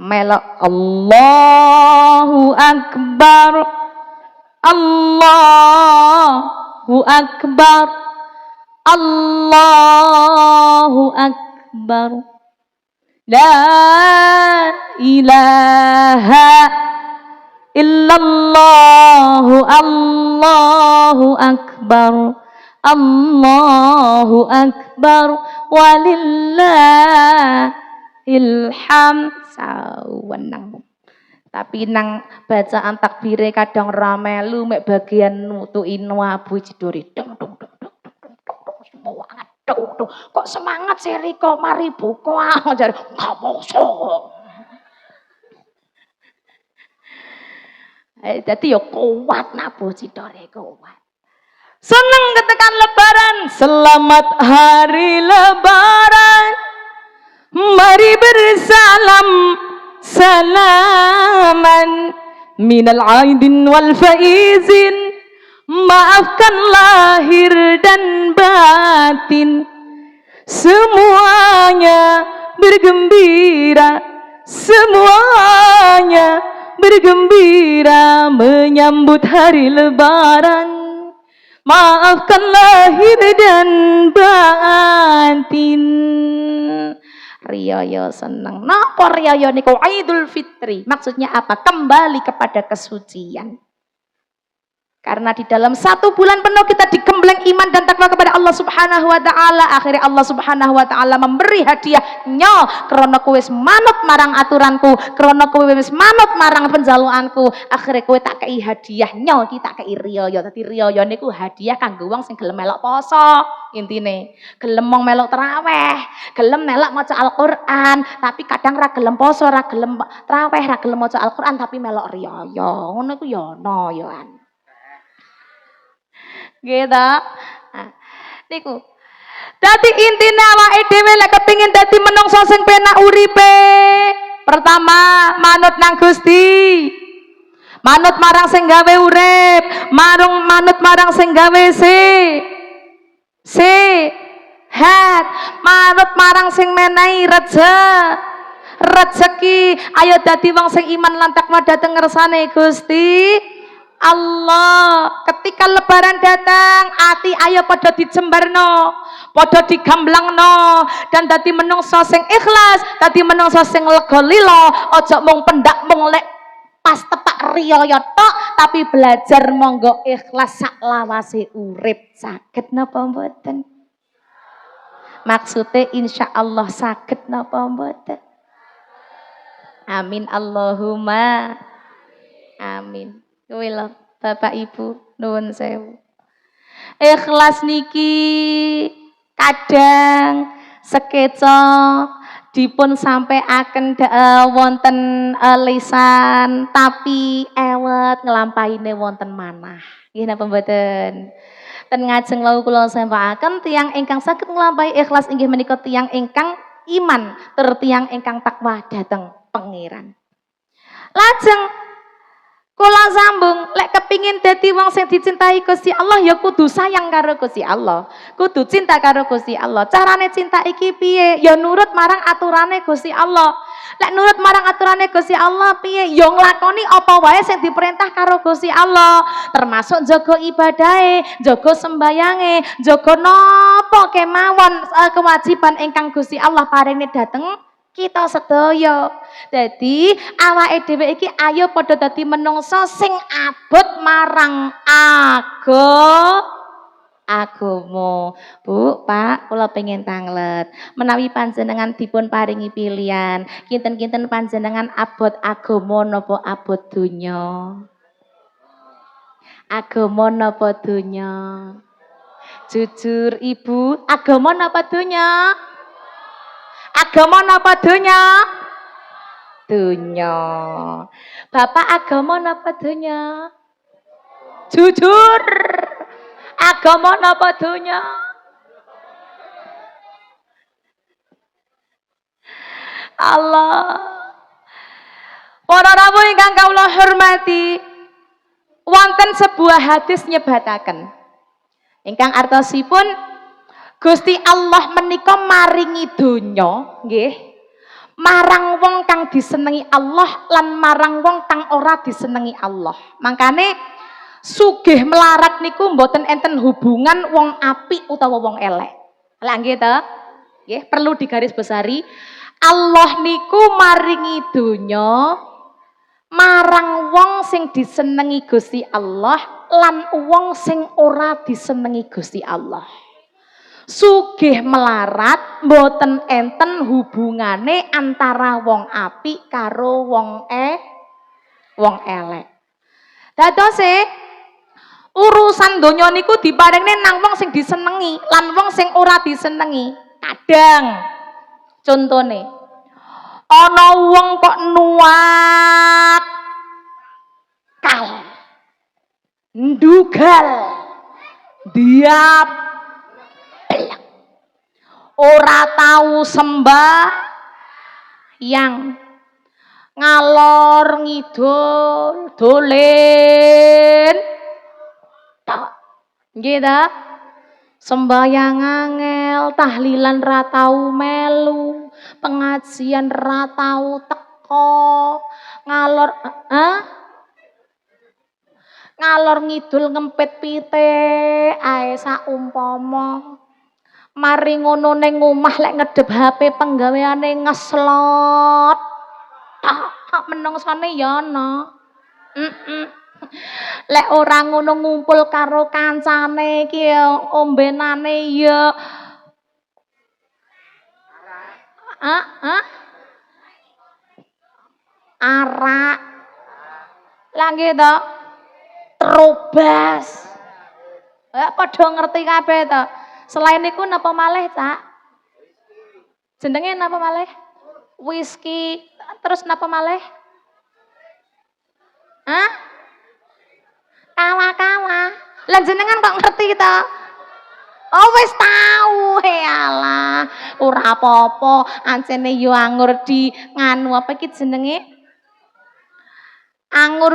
Melok Allahu Akbar. Allahu Akbar. Allahu Akbar. La ilaha illallahu Allahu Akbar. Allahu Akbar walillahil hamd. Saweneng. Tapi nang bacaan takbire kadang ramelu mek bagian nutuki wabu cidore dong dong dong dong dong semangat dong dong. Kok semangat sih Riko mari buka jare gak poso. Dadi yo kuat nabu cidore kuat. Seneng ketekan lebaran, selamat hari lebaran. Mari bersalam salaman minal aidin wal faizin. Maafkan lahir dan batin. Semuanya bergembira. Semuanya bergembira menyambut hari lebaran. Maafkan lahir dan batin. Riyaya seneng. Napa riyaya niku Idul Fitri? Maksudnya apa? Kembali kepada kesucian. Karena di dalam 1 bulan penuh kita digembleng iman dan takwa kepada Allah Subhanahu wa taala. Akhirnya Allah Subhanahu wa taala memberi hadiah nyo krana kowe wis manut marang aturanku, krana kowe wis manut marang penjaluanku. Akhirnya kowe tak kei hadiah nyo, kita kei riyaya. Dadi riyaya niku hadiah kanggo wong sing gelem melok poso. Intine, gelem mong melok taraweh, gelem melok maca Al-Qur'an, tapi kadang ra gelem poso, ra gelem taraweh, ra gelem maca Al-Qur'an tapi melok riyaya. Ngono iku ya ana ya. Gitu. Nah, niku. Dadi intine awake dhewe lek kepengin dadi menungso sing penak uripe, pertama manut nang Gusti. Manut marang sing gawe urip, manut marang sing gawe sehat, manut marang sing menehi rezeki. Ayo dadi wong sing iman lan takwa dhateng ngersane Gusti Allah. Ketika lebaran datang, ati ayo padha dijembarno, padha digamblangno, dan dadi menungso sing ikhlas, dadi menungso sing lega lila. Aja mung pendak mung lek pas tepak riyaya tok, tapi belajar monggo ikhlas sak lawase urip. Saged napa mboten? Maksude insyaallah saged napa mboten? Amin Allahumma amin. Kuwi lho Bapak Ibu nuwun sewu. Ikhlas niki kadang sekeca dipun sampaiaken wonten lisan tapi ewet nglampahine wonten manah. Nggih napa mboten? Ten ngajeng wau kula sampaiaken tiyang ingkang saged nglampahi ikhlas inggih menika tiyang ingkang iman tur tiyang ingkang takwa dhateng Pangeran. Lajeng Kula sambung, lek kepingin dadi wong sing dicintai Gusti Allah ya kudu sayang karo Gusti Allah. Kudu cinta karo Gusti Allah. Carane cinta iki piye? Ya nurut marang aturane Gusti Allah. Lek nurut marang aturane Gusti Allah piye? Ya nglakoni apa wae sing diperintah karo Gusti Allah. Termasuk jaga ibadahe, jaga sembayange, jaga napa kemawon kewajiban ingkang Gusti Allah paringi dhateng kita sedaya. Dadi awake dhewe iki ayo padha dadi menungsa sing abot marang agama. Bu, Pak, kula pengen tanglet. Menawi panjenengan dipun paringi pilihan, kinten-kinten panjenengan abot agama napa abot donya? Agama napa donya? Jujur Ibu, agama napa donya? Agama napa donya? Donya. Bapak agama napa donya? Jujur. Agama napa donya? Allah. Para rawuh ingkang kawula hormati, wonten sebuah hadis nyebataken ingkang artosipun Gusti Allah menika maringi donya nggih marang wong kang disenengi Allah lan marang wong kang ora disenengi Allah. Mangkane sugih melarat niku mboten enten hubungan wong apik utawa wong elek. Lah nggih ta? Nggih, perlu digarisbesari. Allah niku maringi donya marang wong sing disenengi Gusti Allah lan wong sing ora disenengi Gusti Allah. Sugih melarat mboten enten hubungane antara wong apik karo wong elek. Dadose urusan donya niku diparingne nang wong sing disenengi lan wong sing ora disenengi. Kadang contone ana wong kok nuwak kal ndugal diap ora tahu sembah yang ngalor ngidul dolen tak nggih ta sembayang angel tahlilan ra tau melu pengajian ra tau teko ngalor ngalor ngidul ngempet pite ae saumpama mari ngono ning omah lek ngedep HP penggaweane ngeslot. Menungsane ya ana. Lek ora ngono ngumpul karo kancane iki ombenane ya arak. Lah nggih to. Terobas. Padha ngerti kabeh to. Selain niku napa malih, Cak? Jenenge napa malih? Whisky. Terus napa malih? Kawa-kawa. Lah jenengan kok ngerti to? Oh wis tau. Alah, ora apa-apa. Ancene yo anggur di nganu apa iki jenenge? Anggur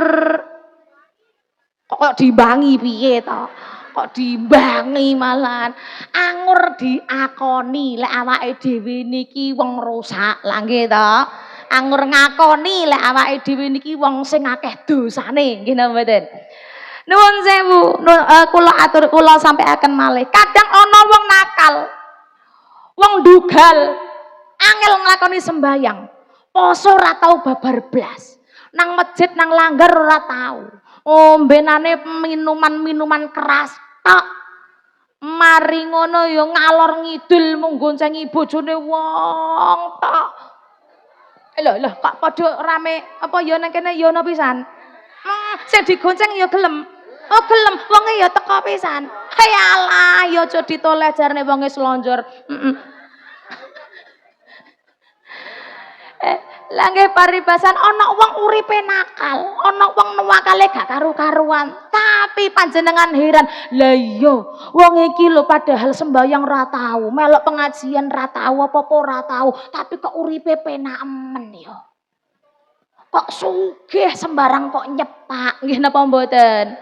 kok dibangi piye to? Kok dibangi malahan anggur diakoni lek awake dhewe niki wong rusak lah nggih to anggur ngakoni lek awake dhewe niki wong sing akeh dosane nggih napa mboten nuwun sewu kula sampaiaken malih kadang ana wong nakal wong dugal angel nglakoni sembayang poso ora tau babar blas nang masjid nang langgar ora tau ombenane minuman keras tok mari ngono ya ngalor ngidul mung goncengi bojone wong tok lho kok padha rame apa ya nang kene ya ana pisan sing digonceng ya gelem gelem wonge ya teko pisan hayalah ya aja ditoleh jarne wonge slonjor Lah nggih paribasan ana wong uripe nakal, ana wong nuwakale gak karu-karuan. Tapi panjenengan heran, lah iya wong iki lho padahal sembahyang ra tau, melok pengajian ra tau, apa-apa ra tau, tapi kok uripe penak men ya. Kok sugih sembarang kok nyepak. Nggih napa mboten?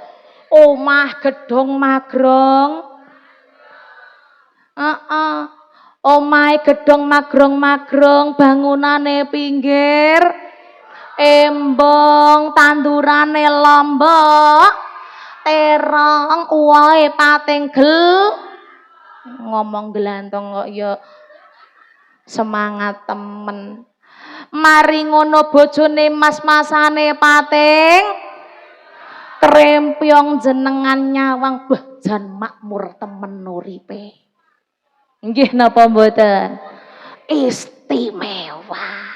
Omah gedung magrong. Heeh. Omahe gedung magrong-magrong, bangunane pinggir embong, tandurane lombok, terong, uwahe pating gel. Ngomong gelantong kok ya semangat temen. Mari ngono bojone mas-masane pating krempyong jenengan nyawang jan makmur temen uripe. Nggih napa mboten? Istimewa.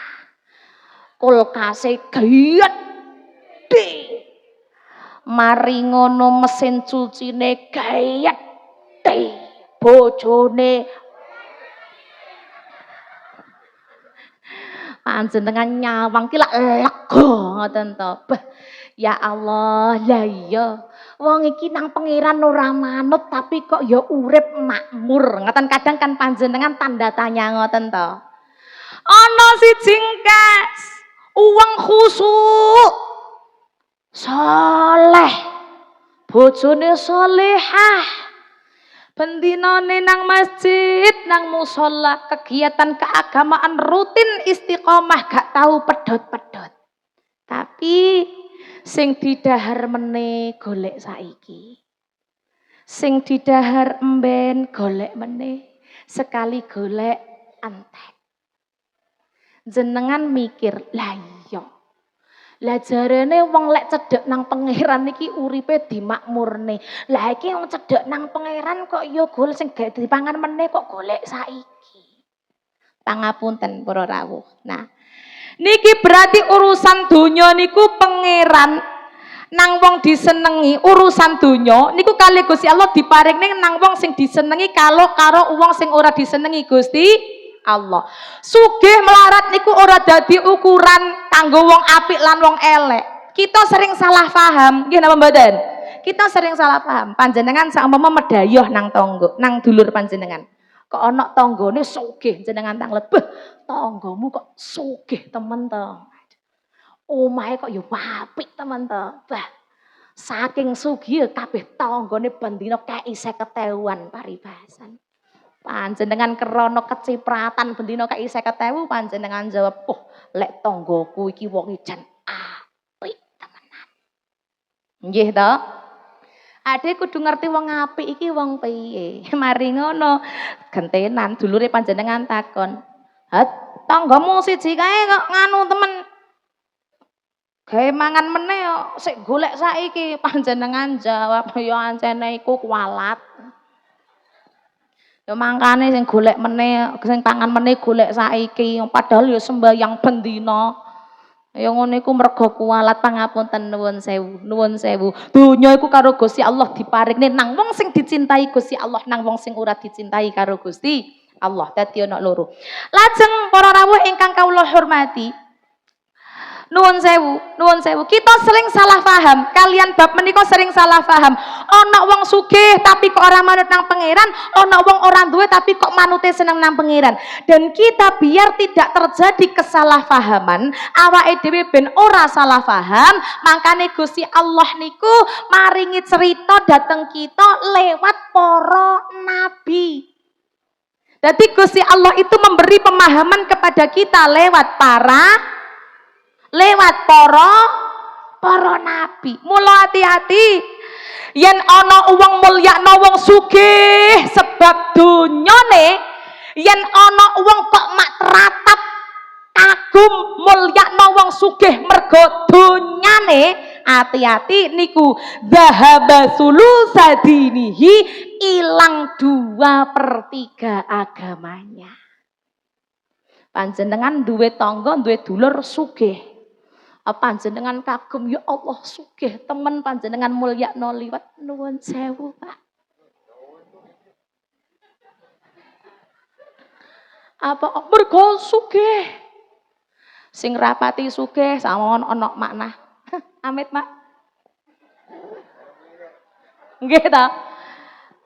Kulkase gedhe. Mari ngono mesin cucine gedhe. Bojone panjenengan nyawang ki lak lega ngoten to. Ya Allah, lah iya. Wong iki nang pangeran ora manut tapi kok ya urip makmur. Ngoten kadang kan panjenengan tanda tanya ngoten to. Ana siji kas, uang khusuk. Saleh. Bojone salehah. Bendinane nang masjid, nang musala, kegiatan keagamaan rutin istiqomah gak tahu pedot-pedot. Tapi sing didahar meneh golek saiki. Sing didahar emben golek meneh. Sekali golek entek. Jenengan mikir, lah iya. Lah jarene wong lek cedhek nang pangeran iki uripe dimakmurne. Lah iki wong cedhek nang pangeran kok ya gol sing gak dipangan meneh kok golek saiki. Pangapunten para rawuh. Nah, niki berarti urusan donya niku pangeran nang wong disenengi urusan donya niku kali Gusti Allah diparingne nang wong sing disenengi karo wong sing ora disenengi Gusti Allah. Sugih melarat niku ora dadi ukuran kanggo wong apik lan wong elek. Kita sering salah paham, nggih napa mboten? Kita sering salah paham. Panjenengan saumpama medhayoh nang tangga, nang dulur panjenengan. Kok ana tanggane sugih jenengan tanglet. Beh, tanggamu kok sugih temen to. Omahe kok ya apik temen to. Bah, saking sugih kabeh tanggane bendina kei 50.000-an paribasan. Panjenengan krana kecipratan bendina kei 50.000 panjenengan jawab, "Oh, lek tanggaku iki wong jan apik temenan." Nggih to? Ade kudu ngerti wong apik iki wong piye. Mari ngono, gentenan dulure panjenengan takon, "Ha, tanggamu siji kae kok nganu temen. Gawe mangan meneh sik golek saiki." Panjenengan jawab, "Ya ancene iku kualat." Ya mangkane sing golek meneh, sing pangan meneh golek saiki, padahal ya sembayang bendina. Ya ngono iku mergo kualat. Pangapunten nuwun sewu, nuwun sewu. Donya iku karo Gusti Allah diparingne nang wong sing dicintai Gusti Allah, nang wong sing ora dicintai karo Gusti Allah. Dadi ana loro. Lajeng para rawuh ingkang kawula hormati, nuwun sewu. Kita sering salah paham. Kalian bab menika sering salah paham. Ana wong sugih tapi kok ora manut nang pangeran, ana wong ora duwe tapi kok manute seneng nang pangeran. Dan kita biar tidak terjadi kesalahpahaman, awake dhewe ben ora salah paham, makane Gusti Allah niku maringi cerita dateng kita lewat para nabi. Jadi Gusti Allah itu memberi pemahaman kepada kita lewat para nabi. Mula hati-hati yen ana wong mulyakno wong sugih sebab donyane, yen ana wong kok mak teratap kagum mulyakno wong sugih mergo donyane, hati-hati niku zahaba sulusadinihi, ilang 2/3 agamanya. Panjenengan duwe tangga, duwe dulur sugih. Panjenengan kagum, ya Allah sugih temen panjenengan mulyakno liwat, nuwun sewu Pak. Apa mergo sugih? Sing rapati sugih samawon ana makna. Amit Mak. Nggih ta?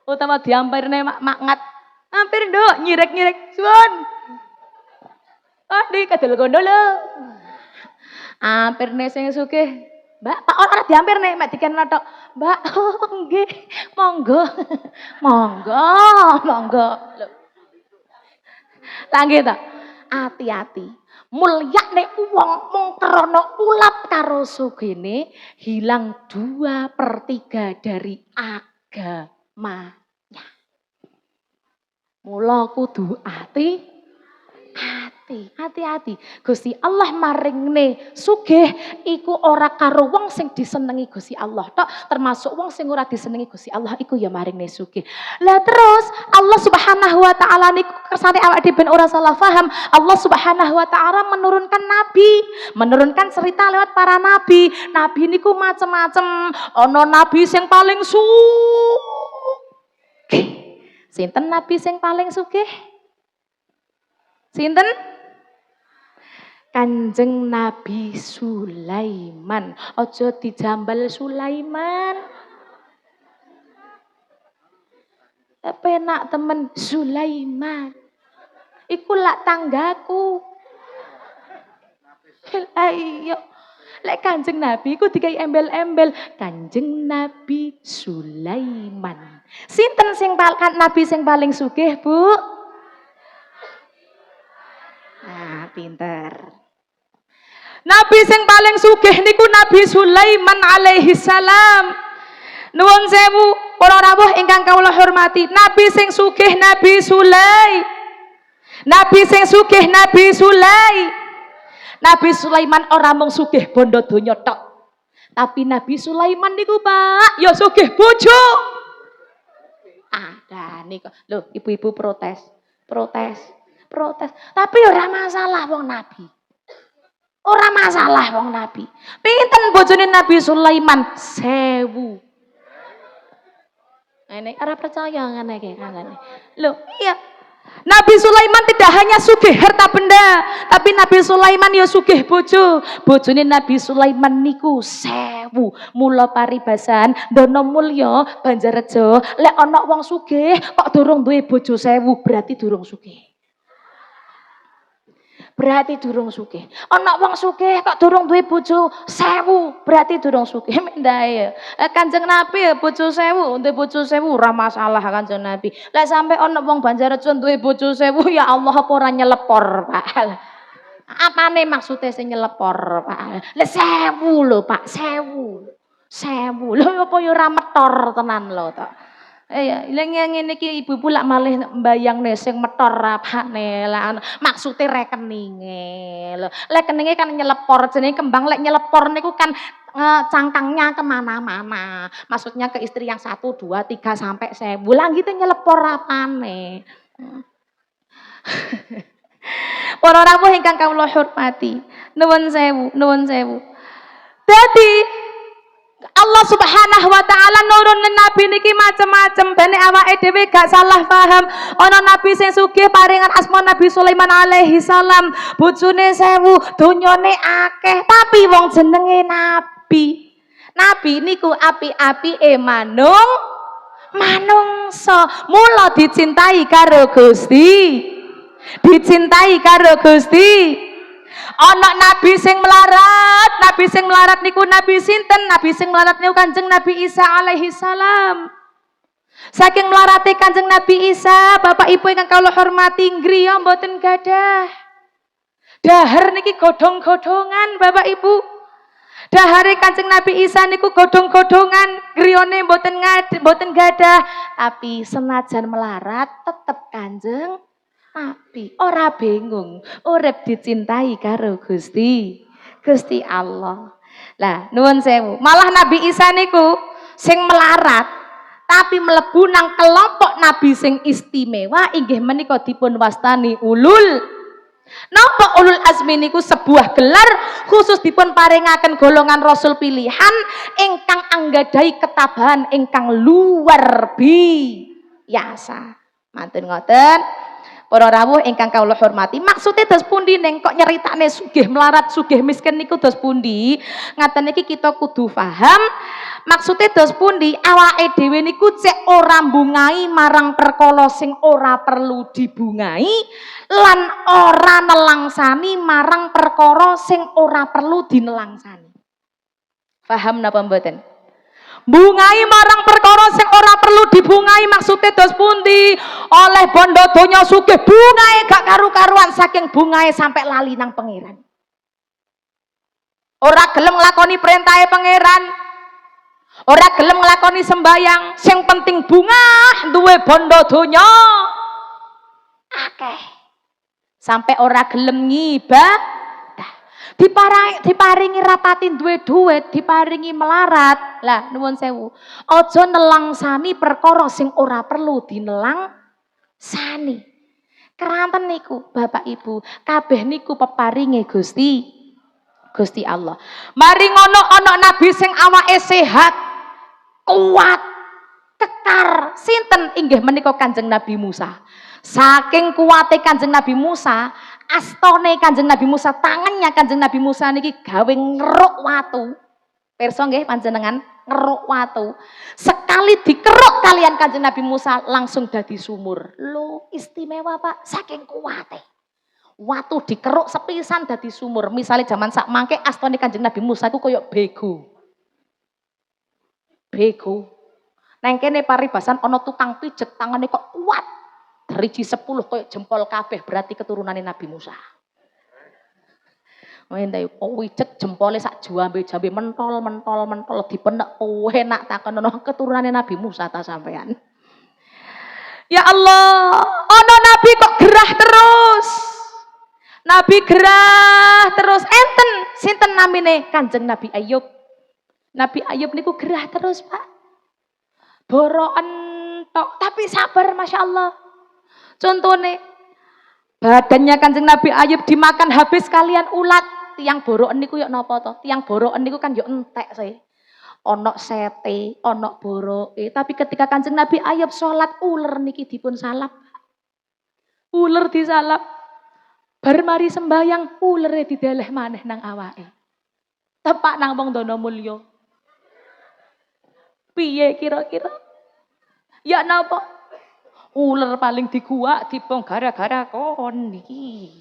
Utama diampirne makngat. Ampir nduk, nyirek-nyirek suwun. Di kadel gondol lho. Ampirne sing sugih. Mbak, Pak ora diampirne, mek dikene tok. Mbak, oh nggih, monggo. Monggo, monggo. Lho. Langgih ta. Hati-hati. Mulyane wong mung krana ulap karo sugene hilang 2/3 dari agamanya. Mula kudu hati-hati. Gusti Allah maringne sugih iku ora karo wong sing disenengi Gusti Allah tok, termasuk wong sing ora disenengi Gusti Allah iku ya maringne sugih. Lah terus Allah Subhanahu wa taala niku kersane awake dhewe ben ora salah paham. Allah Subhanahu wa taala menurunkan nabi, menurunkan cerita lewat para nabi. Nabi niku macem-macem. Ana nabi sing paling sugih. Sinten nabi sing paling sugih? Sinten? Kanjeng Nabi Sulaiman. Aja dijambal Sulaiman. Penak temen Sulaiman. Iku lak tanggaku. Ayo. Lek Kanjeng Nabi iku dikai embel-embel. Kanjeng Nabi Sulaiman. Sinten sing nabi sing paling sugih, Bu? Nah, pinter. Nabi sing paling sugih niku Nabi Sulaiman alaihi salam. Nuwun sewu para rawuh ingkang kawula hormati. Nabi sing sugih Nabi Sulaiman. Nabi sing sugih Nabi Sulaiman. Nabi Sulaiman ora mung sugih bondo donya tok. Tapi Nabi Sulaiman niku, Pak, ya sugih bojo. Ada niku. Loh, ibu-ibu protes. Tapi ora masalah wong Nabi. Ora masalah wong Nabi. Pinten bojone Nabi Sulaiman? 1000. Ini ora percaya ngene iki, ngene. Loh, iya. Nabi Sulaiman tidak hanya sugih harta benda, tapi Nabi Sulaiman ya sugih bojo. Bojone Nabi Sulaiman niku 1000. Mula paribasan Dono Mulya Banjarejo, lek ana wong sugih kok durung duwe bojo 1000, berarti durung sugih. Berarti durung sugih. Ana wong sugih kok durung duwe bojo 1000, berarti durung sugih. Mendae. Kanjeng Nabi bojo 1000, duwe bojo 1000 ora masalah Kanjeng Nabi. Lek sampe ana wong Banjarejo duwe bojo 1000, ya Allah apa ora nyelepor, Pak. Apane maksude sing nyelepor, Pak? Lek 1000 lho, Pak, 1000. 1000. Lho apa ya ora metor tenan lho, to. Ya, ngene iki ibu-ibu lak malih mbayangne sing metor apane lah maksude rekeninge lho. Rekeninge kan nyelepor jenenge kembang lek nyelepor niku kan cangkangnya kemana-mana. Maksudnya ke istri yang 1, 2, 3 sampai 1000. Lah gitu nyelepor apane. Para rawuh ingkang kawula hormati. Nuwun sewu. Dadi Allah Subhanahu wa taala nurunin nabi niki macem-macem bene awake dhewe gak salah paham. Ana nabi sing sugih paringan asma Nabi Sulaiman alaihi salam, bojone 1000, donyane akeh, tapi wong jenenge nabi. Nabi niku api-apike manungsa. Mula dicintai karo Gusti. Ana nabi sing melarat niku nabi sinten? Nabi sing melarat niku Kanjeng Nabi Isa alaihi salam. Saking melarate Kanjeng Nabi Isa, Bapak Ibu ingkang kawula hormati, griya mboten gadah. Dahar niki godhong-godhongan, Bapak Ibu. Dahare Kanjeng Nabi Isa niku godhong-godhongan, griyane mboten gadah, tapi senajan melarat tetep Kanjeng Nabi ora bingung, urip dicintai karo Gusti Allah. Lah nuwun sewu, malah Nabi Isa niku sing melarat tapi mlebu nang kelompok nabi sing istimewa inggih menika dipun wastani ulul. Napa ulul azmi niku sebuah gelar khusus dipun paringaken golongan rasul pilihan ingkang anggadhahi ketabahan ingkang luar biasa. Mantun ngoten. Para rawuh ingkang kawula hormati, maksude dos pundi neng kok nyeritane sugih melarat sugih miskin niku dos pundi? Ngaten iki kita kudu paham maksude dos pundi awake dhewe niku cek ora mbungai marang perkara sing ora perlu dibungai lan ora nelangsani marang perkara sing ora perlu dinelangsani. Paham napa mboten? Bungai marang perkara sing ora perlu dibungai maksudnya dos pundi oleh bondo donya sugih bungai gak karu-karuan saking bungai sampai lali nang pangeran ora gelem nglakoni perintahe pangeran ora gelem nglakoni sembayang sing penting bunga duwe bondo donya akeh sampai ora gelem ngibah diparingi rapati duwe duit diparingi melarat lah nuwun sewu aja nelangsani perkara sing ora perlu dinelangsani keranten niku Bapak Ibu kabeh niku peparinge Gusti Allah mari ngono ana nabi sing awake sehat kuat kekar sinten inggih menika Kanjeng Nabi Musa saking kuwate Kanjeng Nabi Musa astone Kanjeng Nabi Musa tangannya Kanjeng Nabi Musa niki gawe ngeruk watu pirsa nggih panjenengan ngeruk watu sekali dikeruk kalian Kanjeng Nabi Musa langsung dadi sumur lho istimewa Pak saking kuwate watu dikeruk sepisan dadi sumur misalnya zaman sak mangke astone Kanjeng Nabi Musa iku koyo bego nang kene paribasan ana tukang pijet tangane kok kuat driji 10 koyo jempol kabeh berarti keturunane Nabi Musa. Wendai pijet jempole sak jambe mentol dipenek enak takono keturunane Nabi Musa ta sampean. Ya Allah, ana nabi kok gerah terus. Nabi gerah terus enten sinten namine Kanjeng Nabi Ayub. Nabi Ayub niku gerah terus, Pak. Boroken tok tapi sabar Masya Allah. Contohnya badannya Kanjeng Nabi Ayub dimakan habis kalian ulat tiang boroken niku yo napa to tiang boroken niku kan yo entek sih ono sete ono boroke tapi ketika Kanjeng Nabi Ayub sholat uler niki dipun salap uler disalap bar mari sembayang ulere dideleh maneh nang awake tepak nang wong dono mulya piye kira-kira ya napa uler paling diguak dipong gara-gara kon niki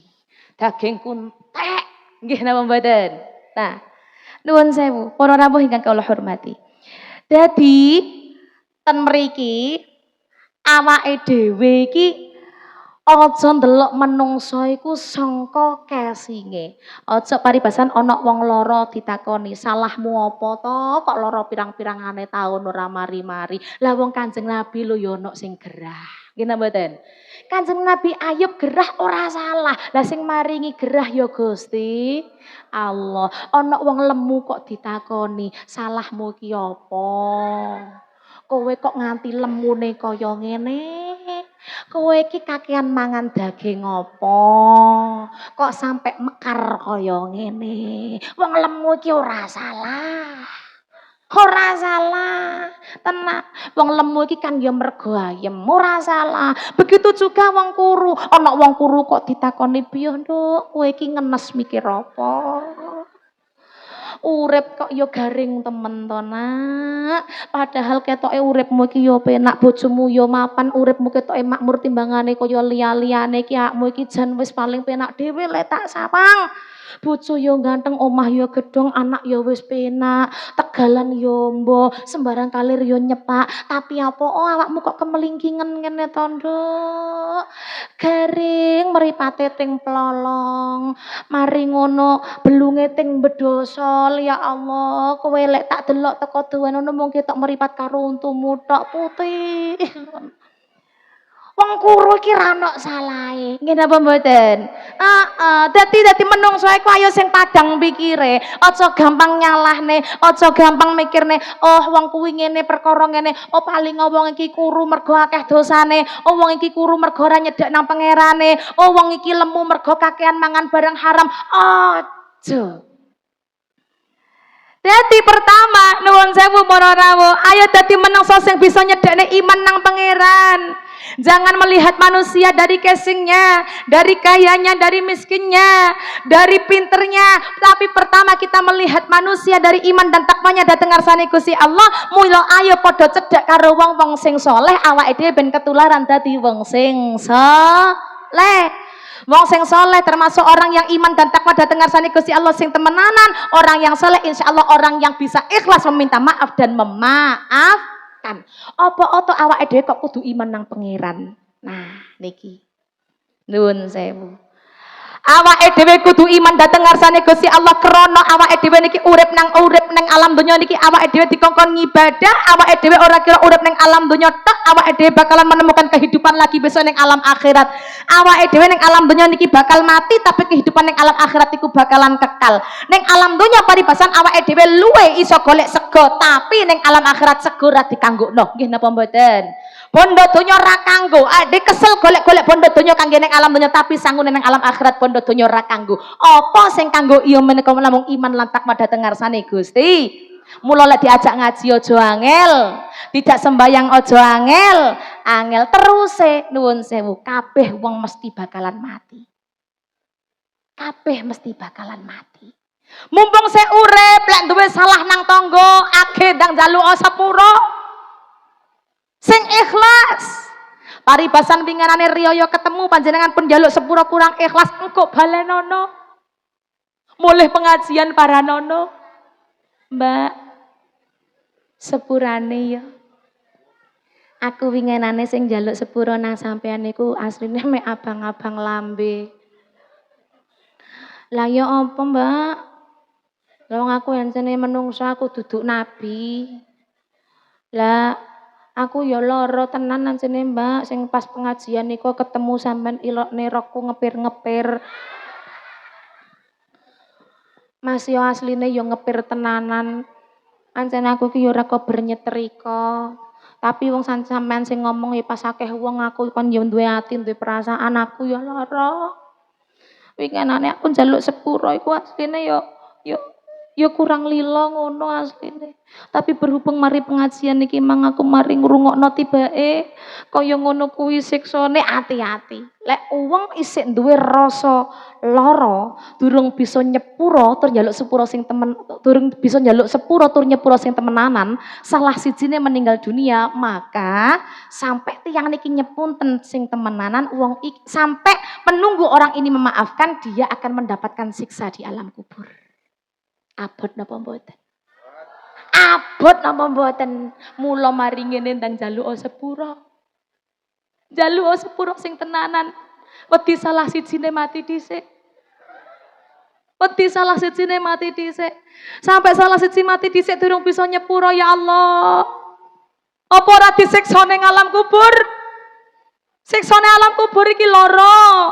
daging kuntek nggih napa mboten nah nuwun sewu para rawuh ingkang kula hormati dadi ten mriki awake dhewe iki aja ndelok menungso iku sangka kesinge aja paribasan ana wong lara ditakoni salahmu apa to kok lara pirang-pirangane taun ora mari-mari lah wong Kanjeng Nabi lho ya ana sing gerah nggih napa mboten Kanjeng Nabi Ayub gerah ora salah lah sing maringi gerah ya Gusti Allah ana wong lemu kok ditakoni salahmu ki apa kowe kok nganti lemune kaya ngene kowe iki kakean mangan daging apa kok sampai mekar kaya ngene wong lemu iki ora salah tenan wong lemu iki kan ya mergo ayem ora salah begitu juga wong kuru ana wong kuru kok ditakoni piye nduk kowe iki ngenes mikir apa urip kok ya garing temen to nak padahal ketoke uripmu iki ya penak bojomu ya mapan uripmu ketoke makmur timbangane kaya liya-liyane iki akmu iki jan wis paling penak dhewe lek tak sawang bojo ya ganteng omah ya gedhong anak ya wis penak tegalan ya mbo sembarang kalir ya nyepak tapi apa awakmu kok kemelingkingen ngene to nduk garing mripate ting plolong mari ngono belunge ting bedoso ya Allah kowe lek tak delok teko dawane ngono mung ketok mripat karo untumu tok putih wong kuru iki ra ono salahe nggih napa mboten dadi menungso iku ayo sing padang pikire aja gampang nyalahne aja gampang mikirne oh wong kuwi ngene perkara ngene oh paling wong iki kuru mergo akeh dosane oh wong iki kuru mergo ora nyedhek nang pangerane oh wong iki lemu mergo kakean mangan barang haram aja dadi pertama nuwun sewu para rawuh ayo dadi menungso sing bisa nyedhekne iman nang pangeran Jangan melihat manusia dari casingnya, dari kayanya, dari miskinnya, dari pinternya. Tapi pertama kita melihat manusia dari iman dan takwanya dateng ngarsane Gusti Allah. Mula ayo padha cedhak karo wong-wong sing saleh, awake dhewe ben ketularan dadi wong sing saleh. Wong sing saleh termasuk orang yang iman dan takwa dateng ngarsane Gusti Allah sing temenanan. Orang yang saleh insyaallah orang yang bisa ikhlas meminta maaf dan memaaf. Apa oto awake dhewe kok kudu iman nang pangeran. Nah, niki. Nuwun sewu. Awake dhewe kudu iman dhateng ngarsane Gusti Allah krana awake dhewe niki urip nang alam donya niki awake dhewe dikongkon ngibadah, awake dhewe ora kira urip nang alam donya tok, awake dhewe bakalan menemukan kehidupan lagi besok nang alam akhirat. Awake dhewe nang alam donya niki bakal mati tapi kehidupan nang alam akhirat iku bakalan kekal. Nang alam donya paribasan awake dhewe luwe iso golek sego, tapi nang alam akhirat sego ra dikanggokno. Nggih napa mboten? Bondo donya ra kanggo. Ade kesel golek-golek bondo donya kangge nang alam donya tapi sangune nang alam akhirat bondo donya ra kanggo. Apa sing kanggo iya menika namung iman lan takwa dhateng ngarsane Gusti. Mula lek diajak ngaji aja angel, tidak sembayang aja angel. Angel teruse nuwun sewu kabeh wong mesti bakalan mati. Kabeh mesti bakalan mati. Mumpung saya urip lek duwe salah nang tangga, age ndang njaluk sepuro. Sing ikhlas. Paribasan winganane riyaya ketemu panjenengan pun njaluk sepuro kurang ikhlas engko balenono. Mulih pengajian para nono. Mbak, sepurane ya. Aku winganane sing njaluk sepuro nang sampean niku asline mek abang-abang lambe. Lah ya apa, Mbak? Lah wong aku yancene menungso aku duduk nabi. Lah aku ya lara tenan nancene Mbak sing pas pengajian niku ketemu sampean ilokne rokku ngepir-ngepir. Mas yo asline yo ngepir tenanan. Ancen aku ki yo ora kober nyetrika. Tapi wong sampean sing ngomong ya pas akeh wong aku kon yo duwe ati, duwe perasaan aku yo lara. Winginane aku njaluk sepuro iku asline yo kurang lila ngono asline. Tapi berhubung mari pengajian niki mang aku mari ngrungokno tibake kaya ngono kuwi siksane ati-ati. Lek wong isih duwe rasa lara, durung bisa nyepuro tur njaluk sepuro sing temen, durung bisa njaluk sepuro tur nyepuro sing temenanan, salah sijine meninggal dunia, maka sampai tiang niki nyepunten sing temenanan wong sampai menunggu orang ini memaafkan, dia akan mendapatkan siksa di alam kubur. Abot napa mboten? Abot napa mboten? Mula mari ngene ndang njaluk sepura. Njaluk sepura sing tenanan. Wedi salah sijine mati dhisik. Wedi salah sijine mati dhisik. Sampai salah siji mati dhisik durung bisa nyepuro ya Allah. Apa ora disiksa ning alam kubur? Siksane alam kubur iki lara.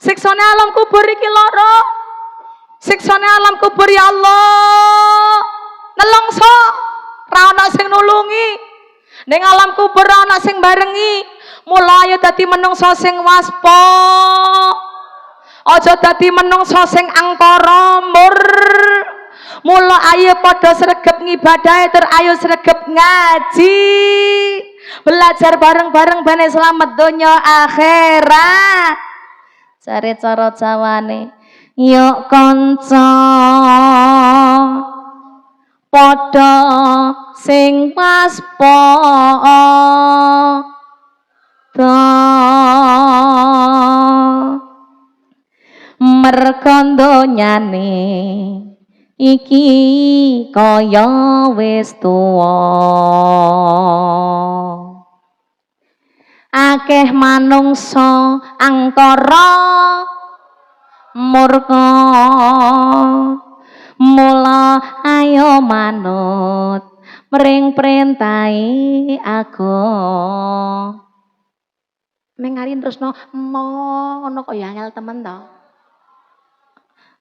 Siksane alam kubur iki lara. Siksane alam kubur ya Allah. Nelongso ra ana sing nulungi. Ning alam kubur ra ana sing barengi. Mula ayo dadi menungso sing waspa. Aja dadi menungso sing angkara mur. Mula ayo padha sregep ngibadahe tur ayo sregep ngaji. Belajar bareng-bareng bane selamat donya akhirat. Cari cara Jawane. Yuk kanca padha sing waspada merga donyane iki kaya wis tuwa. Akeh manungsa angkara murka, mula ayo manut mring perintahe agama. Mengari terusno ngono kok ya angel temen to.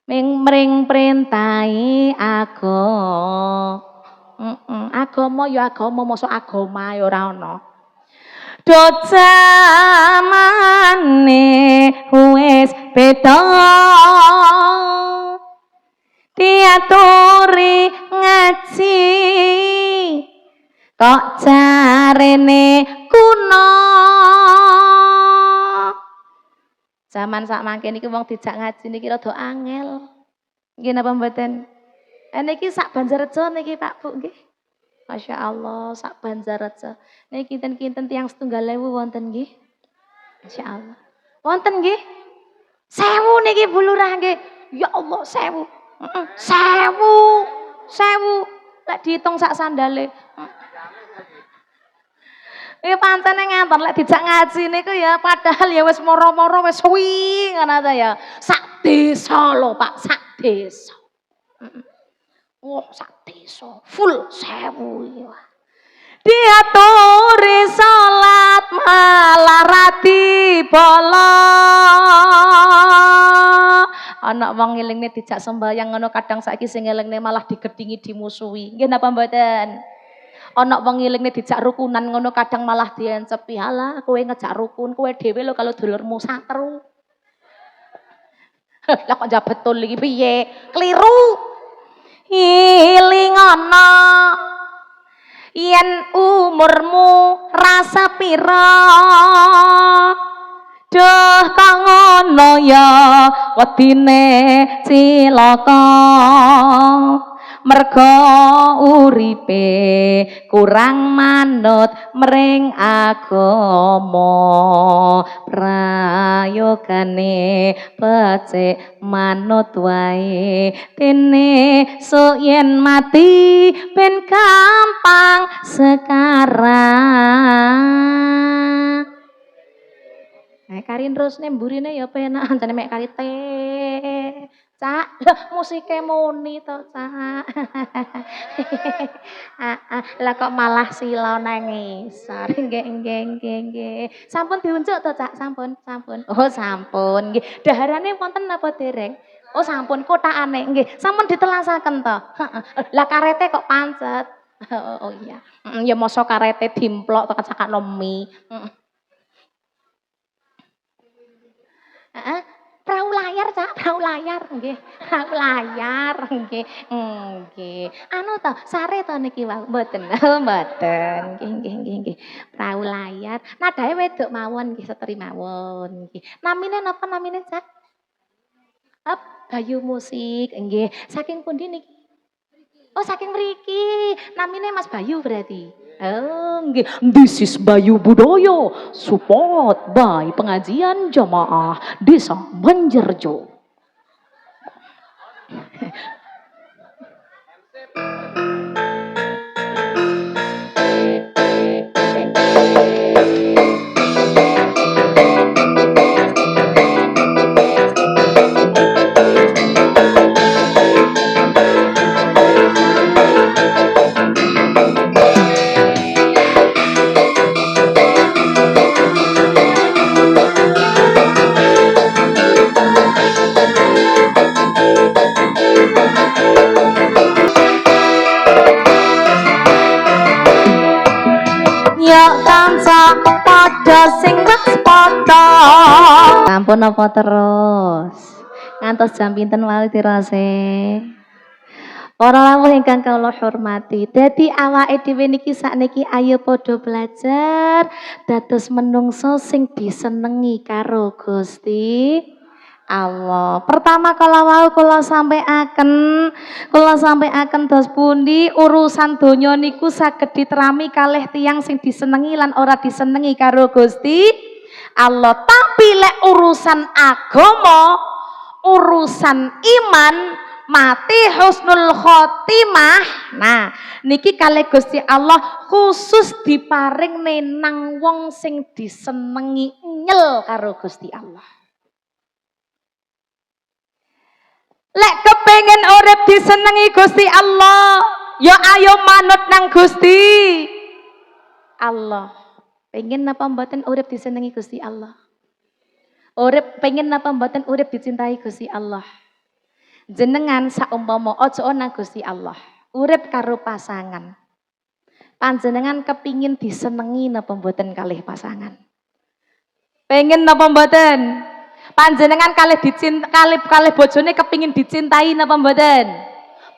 Mring perintahe agama. Agama ya agama, mosok agama ya ora ana. Docamane wis beda diaturi ngaji kok jarene kuno Zaman sak mangke niki wong dijak ngaji niki rada angel. Nggih napa mboten? Niki sak Banjarrejo niki Pak Bu nggih. Masya Allah sak Banjarrejo. Niki kinten-kinten tiyang 7.000 wonten nggih. Masya Allah. Wonten nggih. 1000 niki Bu Lurah nggih. Ya Allah 1000. 1000. Lek dihitung sak sandale. Iki pancene ngenten lek dijak ngaji niku ya padahal ya wis moro-moro wis suwi ngono ta ya. Sak desa lho Pak, sak desa. Wah, sak desa full 1000 ya. Diaturi salat malah rati bala. Anak wong ngelingne dijak sembahyang ngono kadang saiki sing ngelingne malah digedingi dimusuhi. Nggih napa mboten? Ana wong ngelingne dijak rukunan ngono kadang malah diencepi. Halah kowe ngejak rukun, kowe dhewe lho kalau dulurmu satru. Lah kok njak betul iki piye? Keliru. Iling ana yen umurmu rasa pira. Duh kok ngono ya wedine cilaka. Mergo uripe kurang manut mring agama prayogane becik manut wae dene sok yen mati ben gampang sekarang. Karin terus nemburine ya penak jane mek kari teh. Cak, musike muni to, Cak. Lah kok malah sila nangisor. Nggih. Sampun diunjuk to, Cak? Sampun. Oh, sampun. Nggih. Daharane wonten napa dereng? Oh, sampun kotakane. Nggih. Sampun ditelasaken to. Lah karete kok pancet. Oh iya. Ya mosok karete dimplok to kacakno mie. Perahu layar, Cak, perahu layar nggih. Perahu layar nggih. Nggih. Anu to, sare to niki wau, mboten. Mboten. Nggih. Perahu layar. Nadahe wedok mawon nggih, seteri mawon nggih. Namine napa namine, Cak? Bayu Musik nggih. Saking pundi niki? Oh, saking mriki. Namine Mas Bayu berarti. Oh, nggih. This is Bayu Budaya, support by pengajian jamaah Desa Banjarrejo. Sampun apa terus? Ngantos jam pinten wali dirase? Para lawuh ingkang kula hormati. Dadi awake dhewe niki sakniki ayo padha belajar dados menungso sing disenengi karo Gusti Allah. Pertama kalau mau kula sampaiaken dos pundi urusan donya niku saged diterami kalih tiyang sing disenengi lan ora disenengi karo Gusti Allah. Tapi lek urusan agama, urusan iman, mati husnul khotimah. Nah, niki kalih Gusti Allah khusus diparing nenang wong sing disenengi nyel karo Gusti Allah. Lek kepengin urip disenengi Gusti Allah, ya ayo manut nang Gusti Allah. Pengen napa mboten urip disenengi Gusti Allah? Urip pengen napa mboten urip dicintai Gusti Allah? Jenengan saumpama aja nang Gusti Allah, urip karo pasangan. Panjenengan kepingin disenengi napa mboten kalih pasangan? Pengen napa mboten? Panjenengan kalih kalih bojone kepingin dicintai napa mboten?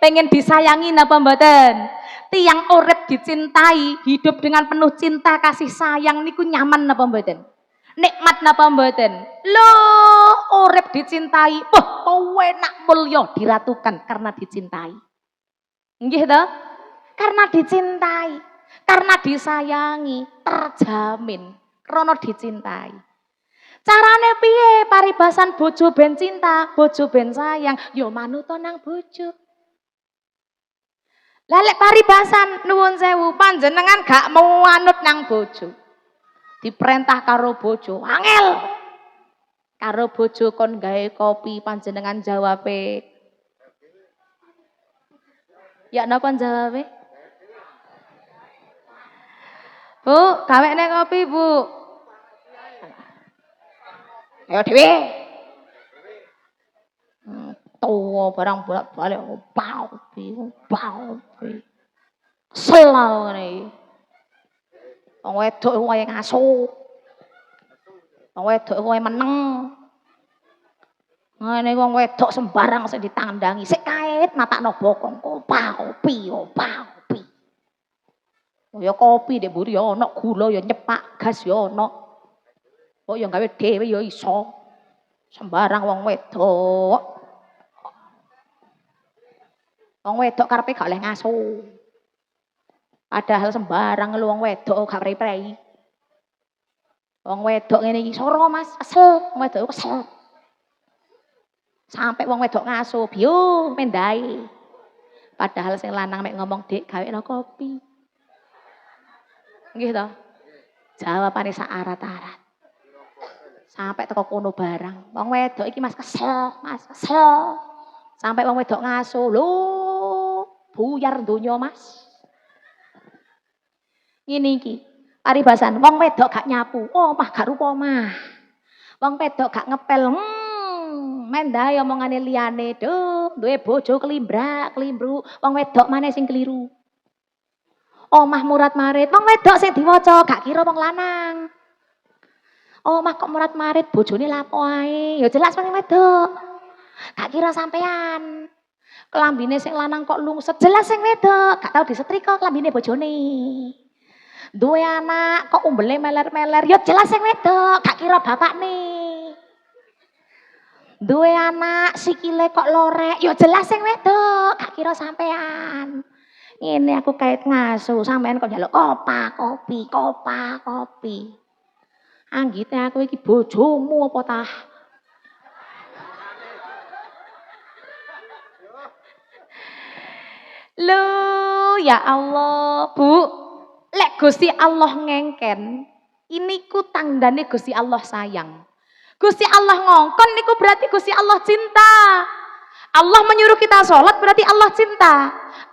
Pengen disayangi napa mboten? Tiang urip dicintai, hidup dengan penuh cinta kasih sayang niku nyaman napa mboten? Nikmat napa mboten? Lho, urip dicintai. Kowe nak mulya diratukan karena dicintai. Nggih to? Karena dicintai, karena disayangi, terjamin krana dicintai. Carane piye paribasan bojo ben cinta, bojo ben sayang, ya manut nang bojo. Lah lek paribasan nuwun sewu panjenengan gak mau anut nang bojo. Diperintah karo bojo, angel. Karo bojo kon gawe kopi panjenengan jawabe. Ya napa jawabe? Bu, gawekne kopi, Bu. Ayo dhewe. Tuwa barang bolak-balik kopi. Selau ngene iki. Wong wedok wae ngaso. Wong wedok wae meneng. Ngene wong wedok sembarang sing ditandangi, sik kait matakno bokong, kopi. Oh ya kopi ndek mburi ya ana, gula ya nyepak, gas ya ana. Oh ya gawe dhewe ya iso. Sembarang wong wedok. Wong wedok karepe gak oleh ngaso. Padahal sembarang lu wong wedok gak prei-prei. Wong wedok ngene iki soro Mas, kesel, wong wedok kesel. Sampai wong wedok ngaso, biyo mendae. Padahal sing lanang mek ngomong, "Dik, gawekno kopi." Nggih to? Jawabane sak arat-arat. Sampai teko kono barang. Wong wedok iki Mas kesel, Mas kesel. Sampai wong wedok ngaso, lho, buyar donya Mas. Ngene iki, paribasan wong wedok gak nyapu, omah gak rupa omah. Wong wedok gak ngepel, mendahe omongane liyane, duwe bojo klimbrak-klimbruk, wong wedok maneh sing keliru. Omah murat-marit, wong wedok sing diwaca, gak kira wong lanang. Omah kok murat-marit, bojone lapo ae, ya jelas wong wedok. Gak kira sampean. Kelambine sing lanang kok lungset, jelas sing wedok, gak tau disetrika kelambine bojone. Duwe anak kok umbele meler-meler, ya jelas sing wedok, gak kira bapakne. Duwe anak sikile kok lorek, ya jelas sing wedok, gak kira sampean. Ini aku kait ngaso, sampean kok njaluk kopi. Anggite aku iki bojomu apa tah? Loh, ya Allah, Bu. Lek Gusti Allah ngengken, ini ku tandane Gusti Allah sayang. Gusti Allah ngongkon niku berarti Gusti Allah cinta. Allah menyuruh kita sholat berarti Allah cinta.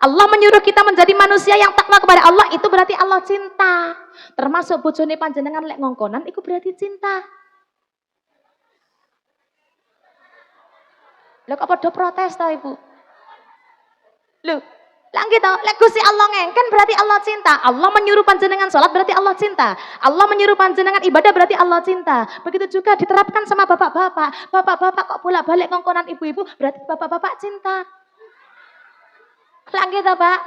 Allah menyuruh kita menjadi manusia yang takwa kepada Allah itu berarti Allah cinta. Termasuk bojone panjenengan lek ngongkonan itu berarti cinta. Lho kok padha protes ta Ibu? Lho, lah gitu, lek Gusti Allah ngengken berarti Allah cinta. Allah menyuruh panjenengan sholat berarti Allah cinta. Allah menyuruh panjenengan ibadah berarti Allah cinta. Begitu juga diterapkan sama bapak-bapak. Bapak-bapak kok bolak-balik ngongkonan ibu-ibu berarti bapak-bapak cinta. Lah gitu, Pak.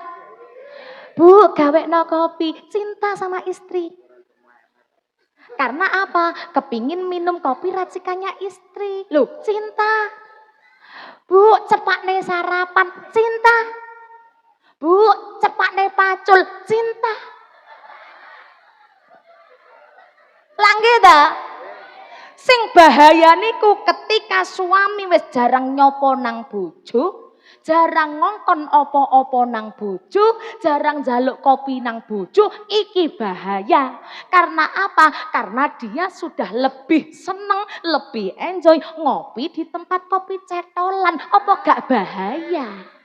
Bu, gawekno kopi, cinta sama istri. Karena apa? Kepingin minum kopi racikannya istri. Loh, cinta. Bu, cepat nih sarapan, cinta. Bu, cepat nih pacul, cinta. Langge ta? Sing bahaya niku ketika suami wis jarang nyopo nang bojo, jarang ngongkon opo-opo nang bojo, jarang jaluk kopi nang bojo, iki bahaya. Karena apa? Karena dia sudah lebih seneng, lebih enjoy ngopi di tempat kopi cetolan. Apa gak bahaya?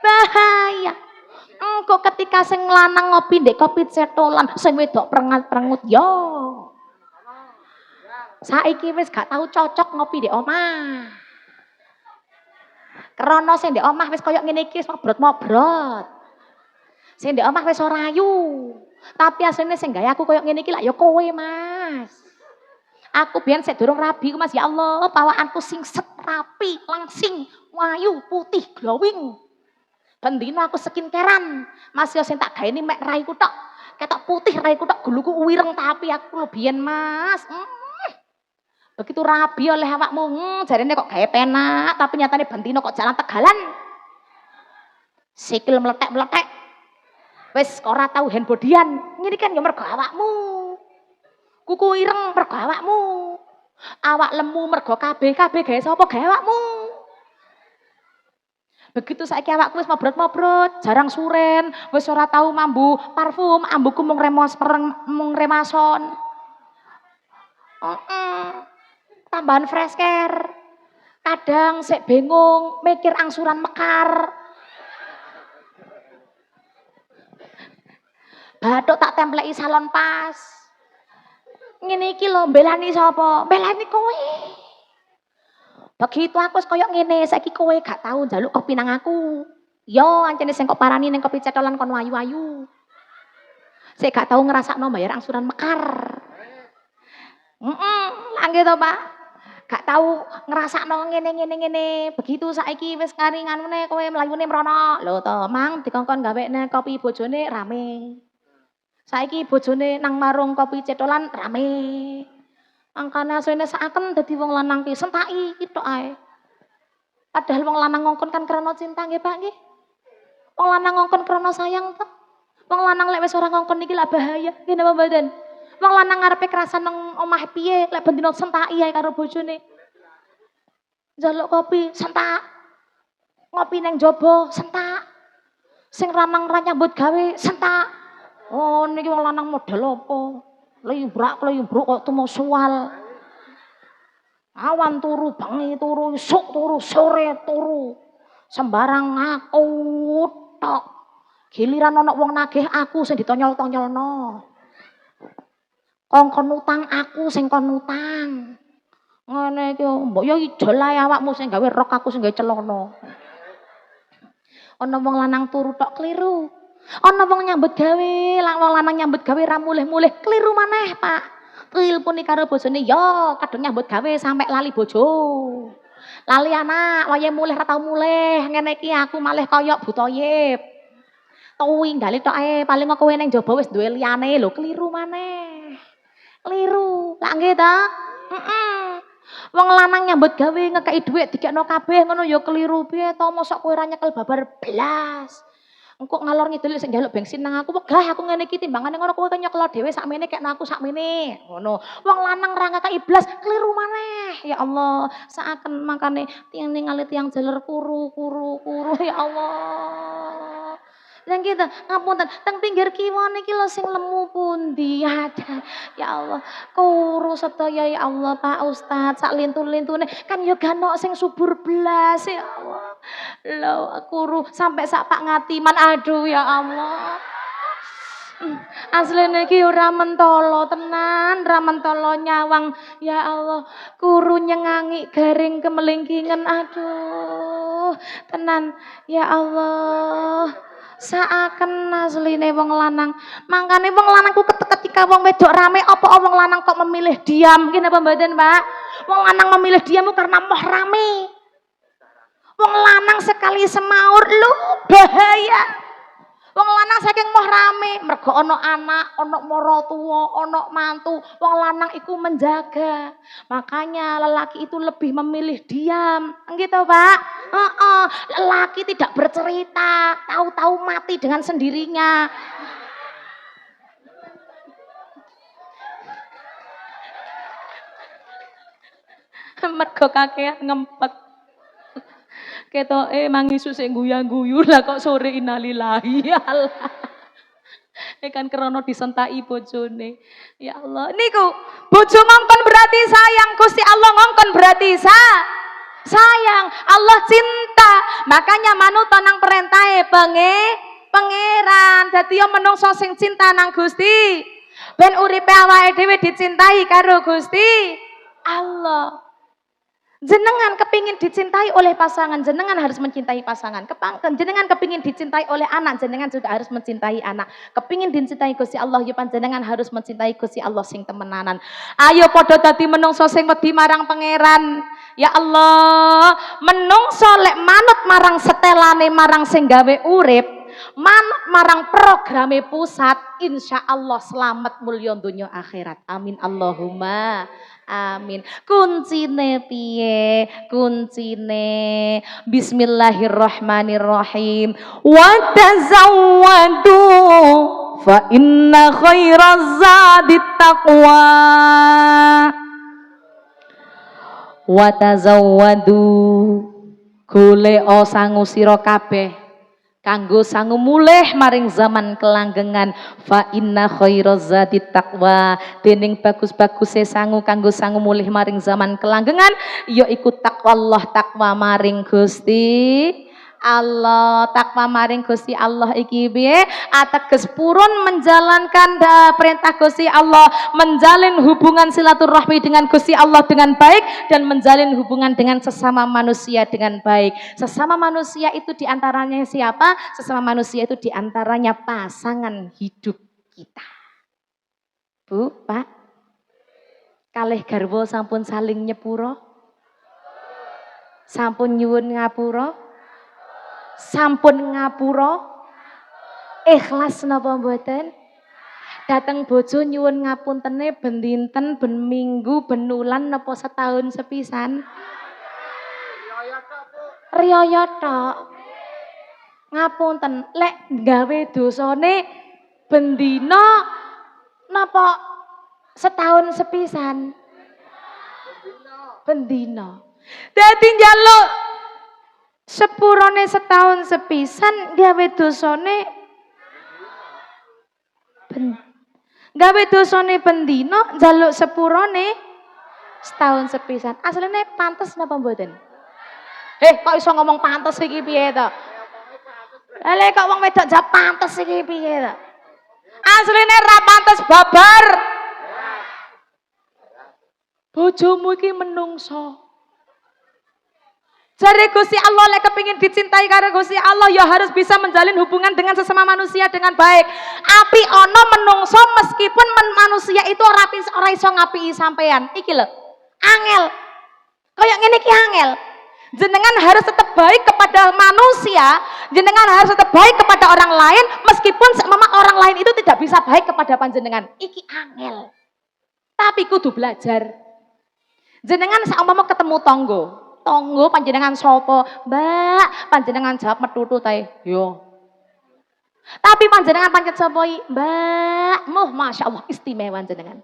Bahaya. Engko ketika sing lanang ngopi ndek kopi cetolan, sing wedok prengat-prengut yo. Saiki wis gak tahu cocok ngopi ndek omah. Krana sing ndek omah wis koyo ngene iki wis mobrot-mobrot. Sing ndek omah wis ora ayu. Tapi asline sing gawe aku koyo ngene iki lak ya kowe, Mas. Aku biyen sik durung rabi ku Mas, ya Allah, pawakanku sing set rapi, langsing, wayu, putih, glowing. Bendina aku skincarean. Mas yo sing tak gaeni mek raiku tok. Ketok putih raiku tok, guluku wireng tapi aku lebihan Mas. Begitu rabi oleh awakmu, jarine kok gawe penak, tapi nyatane bendina kok jalan tegalan. Sikil meletek-meletek. Wis ora tau hand bodian. Ngene kan ya mergo awakmu. Kuku ireng mergo awakmu. Awak lemu mergo kabeh gawe sapa gawe awakmu. Begitu saiki awakku wis mobrot-mobrot, jarang suren, wis ora tau mambu parfum, ambuku mung remason. Tambahan fresh care. Kadang sik bingung, mikir angsuran mekar. Bathuk tak templeki salon pas. Ngene iki lho mbelani sapa? Mbelani kowe. Begitu aku wis koyo ngene, saiki kowe gak tau njaluk kopi nang aku. Yo ancene sing kok parani ning kopi cetolan kon wayu-wayu. Sik gak tau ngrasakno bayar angsuran mekar. Langge to, Pak. Gak tau ngrasakno ngene. Begitu saiki wis kari nganune kowe mlayune mrono. Lho to, Mang dikongkon gawekne kopi bojone rame. Saiki bojone nang marung kopi cetolan rame. Angkane asline saaken dadi wong lanang ki sentaki tok ae. Padahal wong lanang ngongkon kan krana cinta nggih, Pak nggih. Wong lanang ngongkon krana sayang to. Wong lanang lek wis ora ngongkon iki lak bahaya. Nggih napa mboten? Wong lanang ngarepe kerasan nang omah piye lek bendina sentaki ae karo bojone. Njaluk kopi sentak. Ngopi nang jaba sentak. Sing lanang ra nyambut gawe sentak. Oh niki wong lanang model apa? Lembrak-lembruk kok temu sual. Awan turu, bengi turu, esuk turu, sore turu. Sembarang aku tok. Giliran ana wong nagih aku sing ditonyol-tonyolno. Kongkon utang aku sing kon utang. Ngene iki mbok yo idol ae awakmu sing gawe rok aku sing gawe celana. Ana wong lanang turu tok kliru. Ana wong nyambut gawe, wong lanang nyambut gawe ra mulih-mulih, kliru maneh, Pak. Teleponi karo bojone, "Yo, kadung nyambut gawe sampe lali bojo. Lali anak, wayahe mulih ra tau mulih, ngene iki aku malih kaya butoyib. Tuwinggale tok ae, paling kok kowe ning jaba wis duwe liyane, lho kliru maneh. Kliru. Lah nggih ta? Wong lanang nyambut gawe ngekeki dhuwit dikekno kabeh ngono ya kliru piye to, mosok kowe ra nyekel babar blas. Engko ngalor ngidul sing njaluk bensin nang aku wegah aku ngene iki timbangane ngono kowe nyekelo dhewe sakmene kekno aku sakmene ngono. Wong lanang ra ngekeki blas kliru maneh. Ya Allah, saaken makane tiyang ningali tiyang jaler kuru ya Allah. Lah nggih to, ngapunten, teng pinggir kiwa niki lho sing lemu pundi ada. Ya Allah, kuru sedaya ya Allah Pak Ustaz, sak lintu-lintune kan ya ganok sing subur blas ya Allah. Lho kuru sampai sak Pak ngatiman, aduh ya Allah. Asline iki ora mentolo tenan, ra mentolo nyawang. Ya Allah, kuru nyengangi garing kemelingkingen, aduh. Tenan, ya Allah. Saaken asline wong lanang. Mangkane wong lanang ku ketika wong wedok rame apa wong lanang kok memilih diam? Nggih napa mboten, Pak? Wong lanang memilih diam karena moh rame. Wong lanang sekali semaur lu bahaya. Wong lanang saking moh rame, mergo ana anak, ana maratuwa, ana mantu. Wong lanang iku menjaga. Makanya lelaki itu lebih memilih diam. Nggih to, Pak? Heeh. Lelaki tidak bercerita, tahu-tahu mati dengan sendirinya. Mergo kakean ngempet. Ketoke mangisu sing guyu-guyu lah kok sore innalillahi ya Allah. Kan krana disentaki bojone. Ya Allah. Niku bojo ngongkon berarti sayang, Gusti Allah ngongkon berarti sayang. Allah cinta. Makanya manut nang perintahe pangeran. Dadi yo menungso sing cinta nang Gusti. Ben uripe awake dhewe dicintai karo Gusti Allah. Jenengan kepingin dicintai oleh pasangan, jenengan harus mencintai pasangan. Jenengan kepingin dicintai oleh anak, jenengan juga harus mencintai anak. Kepingin dicintai Gusti Allah, ya panjenengan harus mencintai Gusti Allah sing temenanan. Ayo padha dadi menungso sing wedi marang pangeran. Ya Allah, menungso lek manut marang setelane marang sing gawe urip, manut marang programe pusat, insya Allah selamat mulya donya akhirat. Amin Allahumma amin. Kuncine piye? Kuncine Bismillahirrahmanirrahim. Wa tazawwadu fa inna khairaz zadit taqwa. Wa tazawwadu goleka sangu sira kabeh kanggo sangu mulih maring zaman kelanggengan fa inna khairaz zati taqwa dening bagus-baguse sangu kanggo sangu mulih maring zaman kelanggengan yaiku taqwallah takwa maring Gusti Allah. Takwa maring Gusti Allah iki piye ateges purun menjalankan perintah Gusti Allah, menjalin hubungan silaturahmi dengan Gusti Allah dengan baik dan menjalin hubungan dengan sesama manusia dengan baik. Sesama manusia itu diantaranya siapa? Sesama manusia itu diantaranya pasangan hidup kita. Bu, Pak, kalih garwa sampun saling nyepuro, sampun nyuwun ngapura, sampun ngapura, ikhlas napa mboten? Dateng bojo nyuwun ngapuntene ben dinten, ben minggu, ben wulan napa setahun sepisan? Riyaya tok. Ngapunten, lek gawe dosane ben dina napa setahun sepisan? Ben dina. Dadi njaluk sepurone setahun sepisan gawe dosane gawe dosane bendina njaluk sepurone setahun sepisan. Asline pantes napa mboten? Kok iso ngomong pantes iki piye to? Lha kok wong wedok jawab pantes iki piye to? Asline ra pantes babar. Bojomu iki menungso. Jare Gusti Allah lek kepingin dicintai karo Gusti Allah ya harus bisa menjalin hubungan dengan sesama manusia dengan baik. Api ono menungso meskipun manusia itu ora iso ngapii sampean. Iki lho, angel. Kayak ngene iki angel. Jenengan harus tetap baik kepada manusia, jenengan harus tetap baik kepada orang lain meskipun seumpama orang lain itu tidak bisa baik kepada panjenengan. Iki angel. Tapi kudu belajar. Jenengan seumpama ketemu tonggo panjenengan sopo, Mbak, panjenengan jawab metutu tae, yo. Tapi panjenengan pancet sopoi, Mbak, masya Allah istimewa jenengan.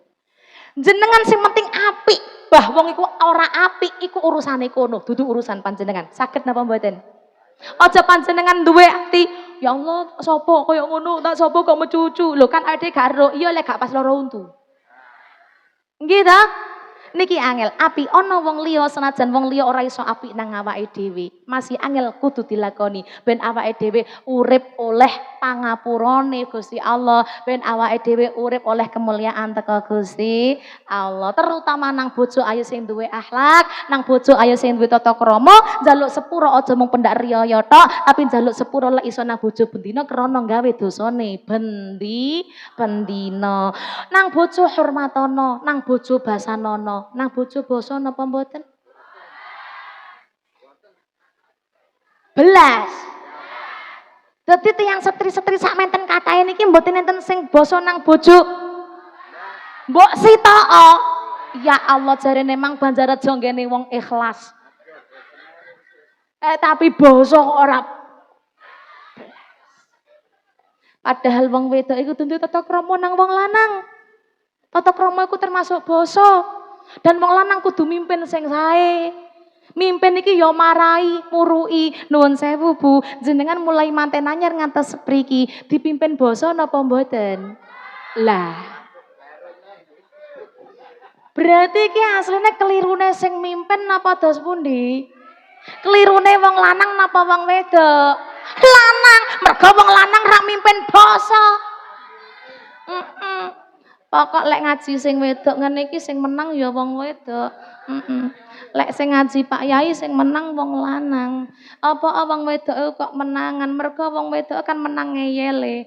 Jenengan sing penting apik, bah wong iku ora apik, iku urusane kono, dudu urusan panjenengan. Saged napa mboten? Aja panjenengan duwe ati, ya Allah, sopo koyo ngono, tak sopo kok mecucu, lho kan ade gak ero, iya lek gak pas loro untu. Nggih ta? Niki angel, api ono wong liya senajan wong liya ora iso apik nang awake dhewe. Masih angel kudu dilakoni ben awake dhewe urip oleh pangapurane Gusti Allah, ben awake dhewe urip oleh kemuliaan teko Gusti Allah. Terutama nang bojo ayu sing duwe akhlak, nang bojo ayu sing duwe tata krama, njaluk sepuro aja mung pendak riyaya tok, tapi njaluk sepuro lek iso nang bojo bendina krana gawe dosane bendina. Nang bojo hormatono, nang bojo basanono. Nang bojo basa napa mboten? Belas. Dadi tiyang setri-setri sak menten katahe niki mboten enten sing basa nang bojo. Mbok sitoke. Ya Allah jarene mang Banjaraja nggene wong ikhlas. Tapi basa kok ora. Padahal wong wedok iku tentu tata krama nang wong lanang. Tata krama iku termasuk basa. Dan wong lanang kudu mimpin sing sae. Mimpin iki ya marai, murui. Nuwun sewu Bu, jenengan mulai manten anyar ngantos sepriki dipimpin basa napa mboten? Lah. Berarti iki asline kelirune sing mimpin napa dos pundi? Kelirune wong lanang napa wong wedok? Lanang, mergo wong lanang ra mimpin basa. Pokok lek ngaji sing wedok ngene iki sing menang ya wong wedok. Lek sing ngaji Pak Yai sing menang wong lanang. Apa wong wedok kok menangan? Mergo wong wedok kan menang ngeyele.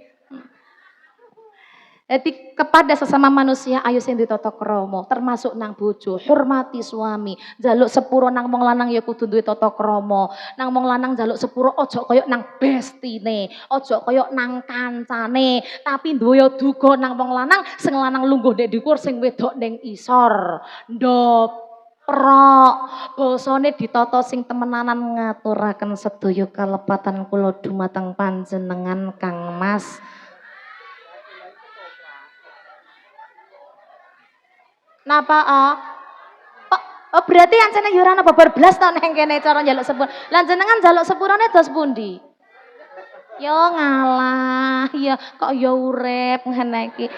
Jadi kepada sesama manusia ayo sing ditata krama, termasuk nang bojo, hormati suami. Njaluk sepuro nang wong lanang ya kudu duwe tata krama. Nang wong lanang njaluk sepuro aja kaya nang bestine, aja kaya nang kancane, tapi duwe duga nang wong lanang, sing lanang lungguh ndek dhuwur, sing wedok ning isor. Prok basane ditata sing temenanan ngaturaken sedaya kalepatan kula dumateng panjenengan Kang Mas. Napa oh berarti ancene ya ora ana babar blas to neng kene cara njaluk sepur. Lan jenengan njaluk sepurane dos pundi? Yo ngalah, ya kok ya urip ngene iki.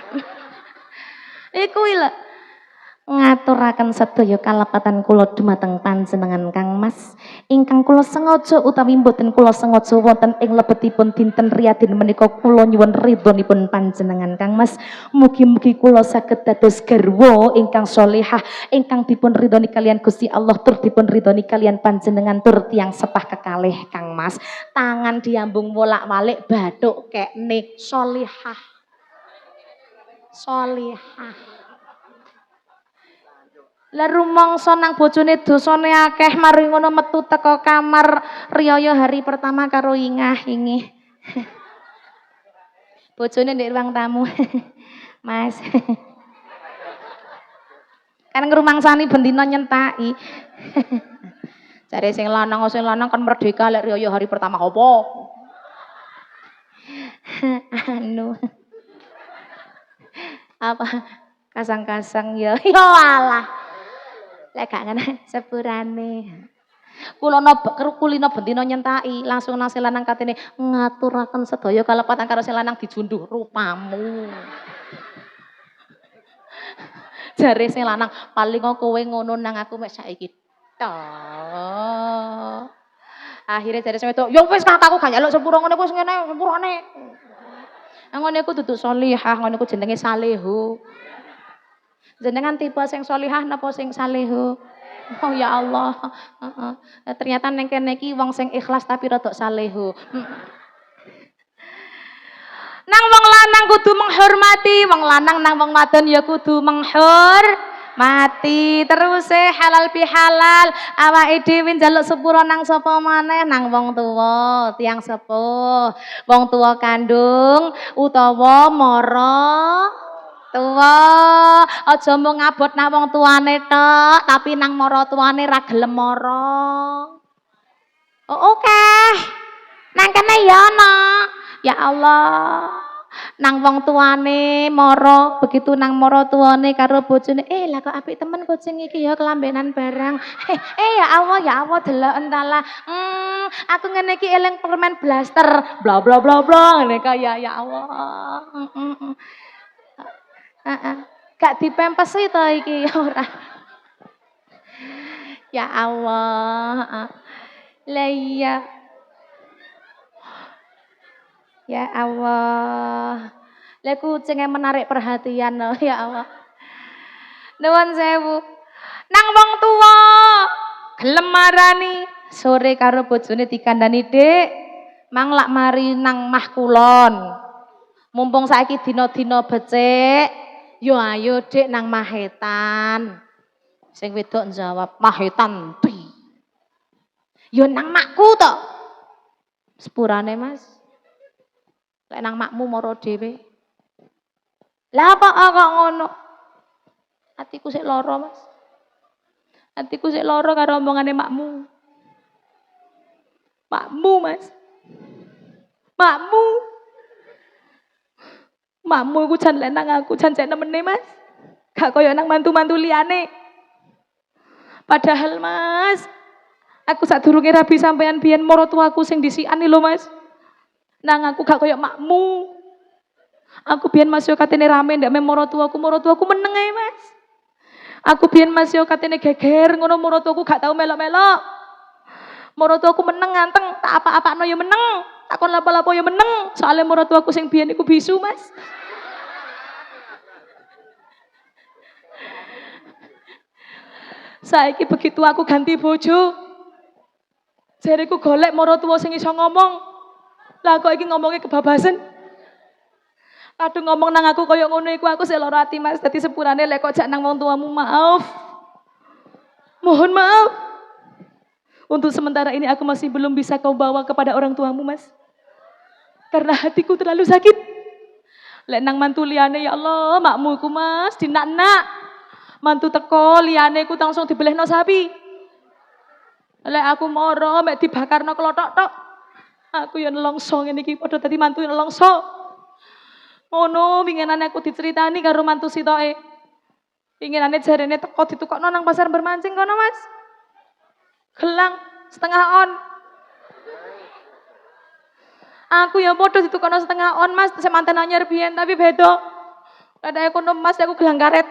Iku lho ngaturaken sedaya kalepatan kula dumateng panjenengan Kang Mas ingkang kula sengaja utawi mboten kula sengaja wonten ing lebetipun dinten riyadin menika kula nyuwun ridhonipun panjenengan Kang Mas mugi-mugi kula saged dados garwa ingkang sholihah ingkang dipun ridhoni kalian Gusti Allah tur dipun ridhoni kalian panjenengan tur tiyang sepah kekalih Kang Mas tangan diambung wolak-walik bathuk kekne sholihah Lah rumangsa nang bojone dosane akeh mari ngono metu teko kamar riyaya hari pertama karo ingah-ingih. Bojone ndek ruang tamu. Mas. Kan ngrumangsani bendina nyentaki. Jare sing lanang kan merdeka lek riyaya hari pertama apa? Anu. Apa kasang-kasang ya. Ya alah. Lek gak ngene sepurane. Kulina bendina nyentaki langsung nang lanang katene ngaturaken sedaya kalepatan karo sing lanang dijunduh rupamu. Jare sing lanang paling kowe ngono nang aku mek saiki tok. Akhire jare sing wedok, "Ya wis kakakku gak nyaluk sepuro ngene wis ngene sepurane." Ngene iku dudu sholihah, ngene iku jenenge salehu. Jenengan tipe sing sholihah napa sing salehu? Oh ya Allah. Ternyata neng kene iki wong sing ikhlas tapi rada salehu. Nang wong lanang kudu menghormati, wong lanang nang wong wadon ya kudu menghormati. Terus halal bihalal, awake dhewe njaluk sepuro nang sapa maneh nang wong tuwa, tiyang sepuh, wong tuwa kandung utawa mara tua, aja mung ngabot nang wong tuane tok, tapi nang mara tuane ra gelem mara. Oh oke. Nang kene ya ana. Ya Allah. Nang wong tuane mara, begitu nang mara tuane karo bojone, lah kok apik temen kucing iki ya kelambenan barang. Ya Allah delok entala. Aku ngene iki eling permen blaster. Bla bla bla bla ngene kaya ya Allah. Gak dipempesi to iki ora. Ya Allah. Lah iya. Ya Allah. Lah kucing yang menarik perhatian loh ya Allah. Nuwun sewu. Nang wong tuwa gelem marani sore karo bojone dikandani, "Dik, mang lak mari nang mah kulon. Mumpung saiki dina-dina becik." Yo ayo Dik nang mahetan. Sing wedok njawab, "Mahetan ti." Yo nang makku to. Sepurane Mas. Lek nang makmu mara dhewe. Lah apa kok ngono? Atiku sik lara Mas. Atiku sik lara karo omongane makmu. Makmu Mas. Makmu. Makmu iku jan lek nang aku jan jek nemene Mas. Gak kaya nang mantu-mantu liyane. Padahal Mas, aku sadurunge rabi sampean biyen mara tuaku sing disikani lho Mas. Nang aku gak kaya makmu. Aku biyen Mas yo katene rame ndak mara tuaku meneng ae Mas. Aku biyen Mas yo katene geger ngono mara tuaku gak tau melok-melok. Mara tuaku meneng nganteng, tak apa-apakno yo meneng. Takon lapo-lapo yo meneng, soalnya mara tuaku sing biyen iku bisu Mas. Saiki begitu aku ganti bojo, jariku golek mara tuwa sing iso ngomong. Lah kok iki ngomongnya kebabasan. Kadung ngomong nang aku kaya ngono iku aku sik lara ati Mas. Dadi sepurane lek kok jak nang wong tuamu maaf. Mohon maaf. Untuk sementara ini aku masih belum bisa kau bawa kepada orang tuamu Mas. Karena hatiku terlalu sakit. Lek nang mantu liyane ya Allah, makmuku Mas, dinak-nak. Mantu teko liyane ku langsung dibelehno sapi. Lek aku moro mek dibakarno klothok tok. Aku ya nelongso ngene iki padha dadi mantu nelongso. Ngono winginane aku diceritani karo mantu sitoke. Winginane jarene teko ditukokno nang pasar bermancing kono Mas. Gelang setengah on. Aku ya padha ditukokno setengah on Mas, semanten anyar biyen tapi beda. Kadake kono Mas aku gelang karet.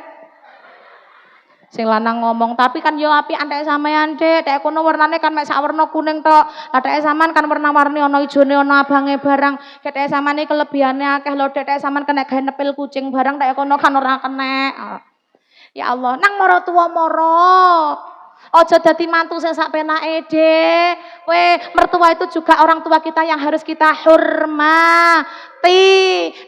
Sing lanang ngomong, tapi kan yo apik antek sampean, Dik. Dek kono warnane kan mek sak werna kuning tok. Lah dek sampean kan warna-warni ana ijone ana abange barang. Dek sampean iki kelebihane akeh lho, Dek sampean kena gawe nepil kucing barang dek kono kan ora kenek. Ya Allah, nang moro tuwa moro. Ojo dadi mantu sing sak penake, Dik. Mertua itu juga orang tua kita yang harus kita hormati.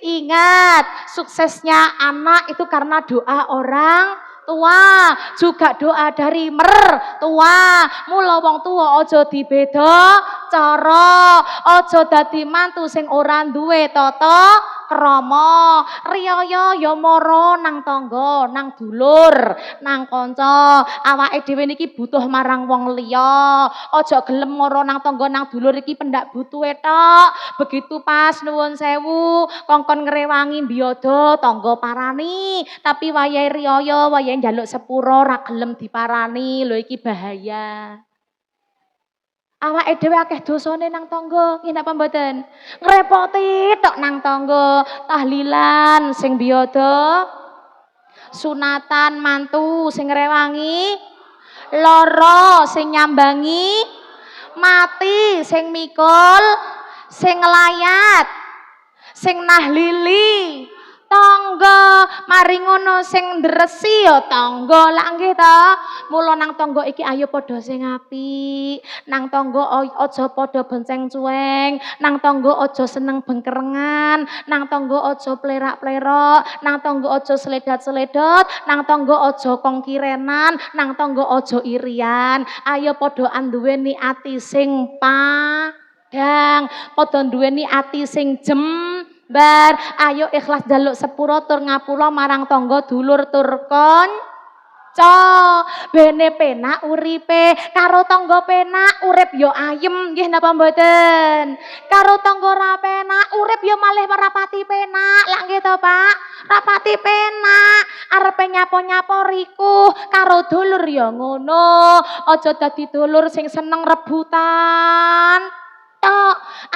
Ingat, suksesnya anak itu karena doa orang tua, juga doa dari mertua. Mula wong tua aja dibeda cara, aja dadi mantu sing ora duwe tata krama. Riyaya ya mara nang tangga, nang dulur, nang kanca. Awake dhewe niki butuh marang wong liya. Aja gelem mara nang tangga nang dulur iki pendak butuhe tok. Begitu pas nuwun sewu, kongkon ngrewangi biyodo tangga parani, tapi wayahe riyaya, wayahe njaluk sepuro ra gelem diparani. Lho iki bahaya. Awake dhewe akeh dosane nang tangga, nggih napa mboten? Ngrepoti tok nang tangga, tahlilan sing biyodo, sunatan mantu sing ngrewangi, lara sing nyambangi, mati sing mikul, sing nglayat, sing nahlili tangga, mari ngono sing ndresi ya tangga lak nggih ta. Mula nang tangga iki ayo padha sing apik, nang tangga aja padha benceng cueng, nang tangga aja seneng bengkerengan, nang tangga aja plerak-plerok, nang tangga aja seledat-seledot, nang tangga aja kongkirenan, nang tangga aja irian. Ayo padha anduweni ati sing padhang, padha duweni ati sing jembar. Ayo ikhlas jaluk sepuro tur ngapura marang tangga dulur tur kanca. Bene penak uripe, karo tangga penak urip ya ayem, nggih napa mboten? Karo tangga ora penak urip ya malih merapati penak. Lak nggih to, Pak? Rapati penak, arepe nyapa-nyapa riku, karo dulur ya ngono. Aja dadi dulur sing seneng rebutan.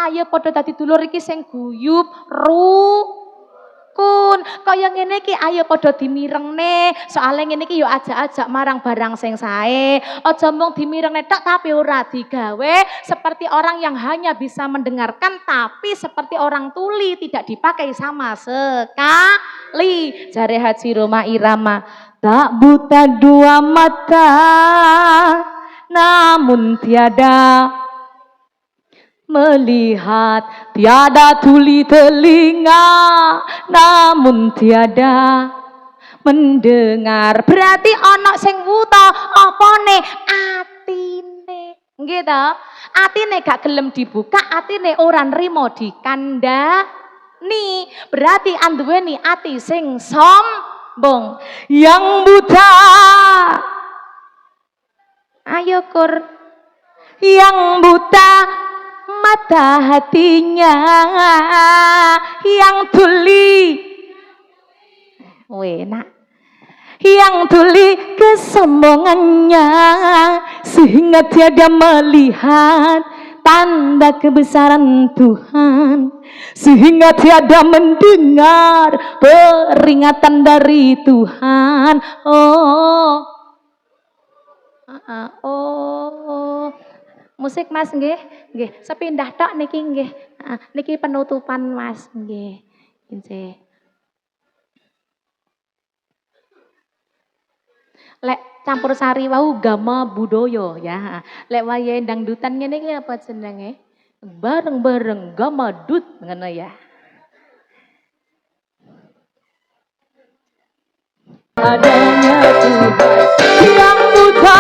Ayo padha dadi dulur iki sing guyub rukun. Kaya ngene iki ayo padha dimirengne. Soale ngene iki yo ajak-ajak marang barang sing sae. Aja mung dimirengne tok tapi ora digawe seperti orang yang hanya bisa mendengarkan tapi seperti orang tuli tidak dipakai sama sekali. Jare Haji Roma Irama, tak buta dua mata namun tiada melihat, tiada tuli telinga namun tiada mendengar. Berarti ana sing wuta apane? Atine. Nggih ta? Atine gak gelem dibuka, atine ora nrimo dikandhani. Berarti anduweni ati sing sombong. Yang buta, ayo kur, yang buta mata hatinya, yang tuli enak, yang tuli kesombongannya, sehingga tiada melihat tanda kebesaran Tuhan, sehingga tiada mendengar peringatan dari Tuhan. Musik Mas nggih, nggih. Sepindah tok niki nggih. Niki penutupan Mas nggih. Nggih. Lek campur sari wau gama budaya ya. Lek wayahe dangdutan ngene iki apa jenenge? Bareng-bareng gama dut ngono ya. adanya Tuhan yang buta,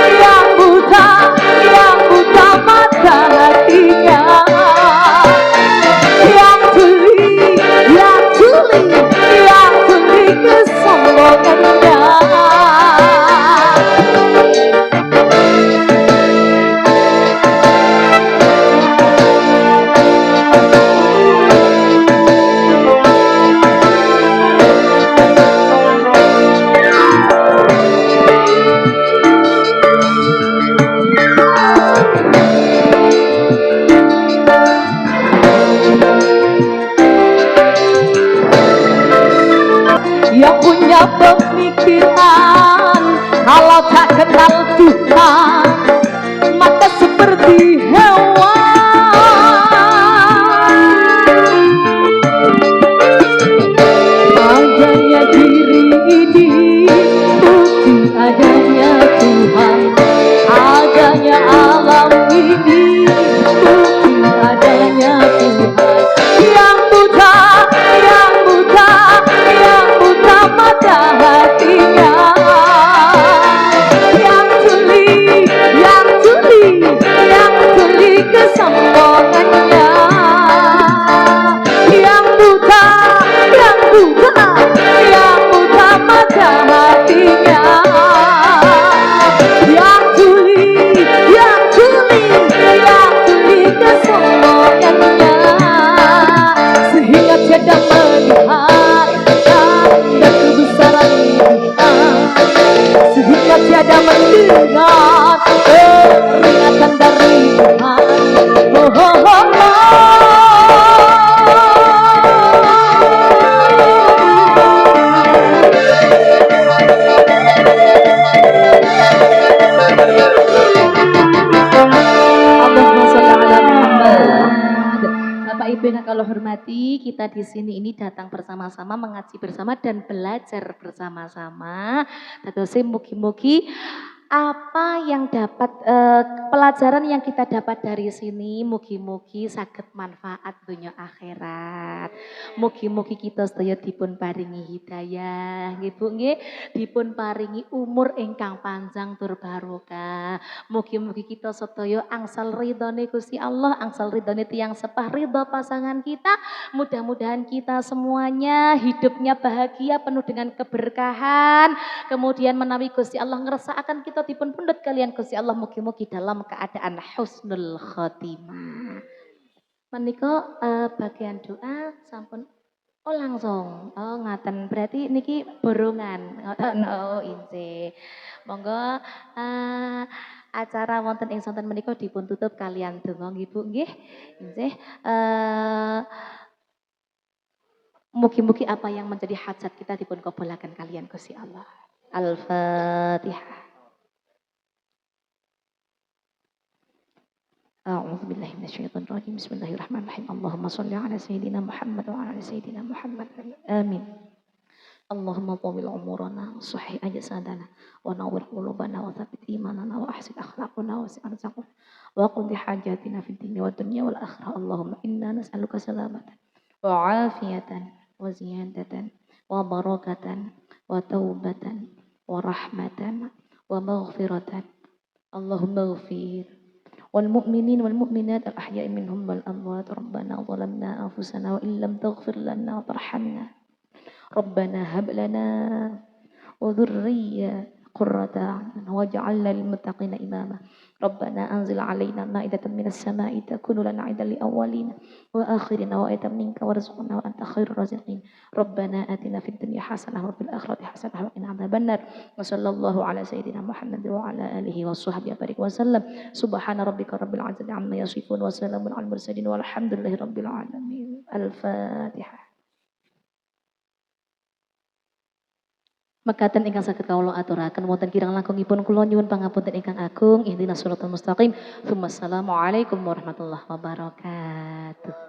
yang buta, yang buta mata hatinya, yang tuli, yang tuli, yang tuli kesombongannya. Yang punya pemikiran kalau tak kenal Tuhan maka seperti hewan. Adanya diri ini bukti adanya Tuhan, adanya alam ini bukti adanya Tuhan. Yang buta, yang buta, yang buta mata hatinya, yang tuli, yang tuli, yang tuli kesombongannya, yang buta, yang buta, yang buta mata hatinya, yang tuli, yang tuli, yang tuli kesombongannya, sehingga tiada melihat tanda kebesaran Tuhan, sehingga tiada mendengar peringatan dari Tuhan. Oh, oh, oh, oh. Bapak Ibu yang kalau hormati, kita di sini ini datang bersama-sama, mengaji bersama dan belajar bersama-sama. Terus mugi-mugi apa yang dapat pelajaran yang kita dapat dari sini mugi-mugi saged manfaat dunia akhirat. Mugi-mugi kita sedaya dipun paringi hidayah, nggih Bu nggih, dipun paringi umur ingkang panjang tur barokah. Mugi-mugi kita sedaya angsal ridhone Gusti Allah, angsal ridhone tiyang sepah, ridho pasangan kita. Mudah-mudahan kita semuanya hidupnya bahagia, penuh dengan keberkahan. Kemudian menawi Gusti Allah ngersakaken kita dipun pundhut kalian Gusti Allah mugi-mugi dalam keadaan husnul khotimah. Menika bagian doa sampun langsung. Oh ngaten berarti niki borongan. Oh inggih. Monggo acara wonten ing sonten menika dipun tutup kalian donga nggih Bu nggih. Inggih. Mugi-mugi apa yang menjadi hajat kita dipun kabulaken kalian Gusti Allah. Al-Fatihah. A'udzu billahi minasyaitonir rajim. Bismillahirrahmanirrahim. Allahumma shalli ala sayyidina Muhammad wa ala ali sayyidina Muhammad. Amin. Allahumma tawwil umurana wa sahih ajsadana wa nawwir qulubana wa tsabbit imanana wa ahsin akhlaqana wa sa'ir rizqana wa qudi hajatina fid dunya wad dunya wal akhirah. Allahumma inna nas'aluka salamatan wa afiyatan wa ziyadatan wa barakatan wa taubatan wa rahmatan wa maghfiratan. Allahumma ighfir wal mu'minin wal mu'minat al ahya'i minhum wal amwat. Rabbana zalamna anfusana wa illam taghfir lana wa tarhamna Rabbana hab lana wa dhurriyya qurrata a'yun waj'alna lil muttaqina imama. Rabbana anzil 'alaina ma'idatan minas sama'i takunu lana 'idan lil awwalina wa akhirina wa ayatan minka warzuqna wa anta khairur raziqin. Rabbana atina fid dunya hasanah wa fil akhirati hasanah wa qina adzabannar. Wa sallallahu ala sayyidina Muhammad wa ala alihi wa sahbihi barik wa sallam. Subhana rabbika rabbil 'izzati 'amma yasifun wa salamun 'alal mursalin walhamdulillahi rabbil alamin. Al-Fatihah. Mekaten ingkang saged kawula aturaken wonten kirang langkungipun kula nyuwun pangapunten ingkang agung. Ihdinas shiratal mustaqim. Assalamualaikum warahmatullahi wabarakatuh.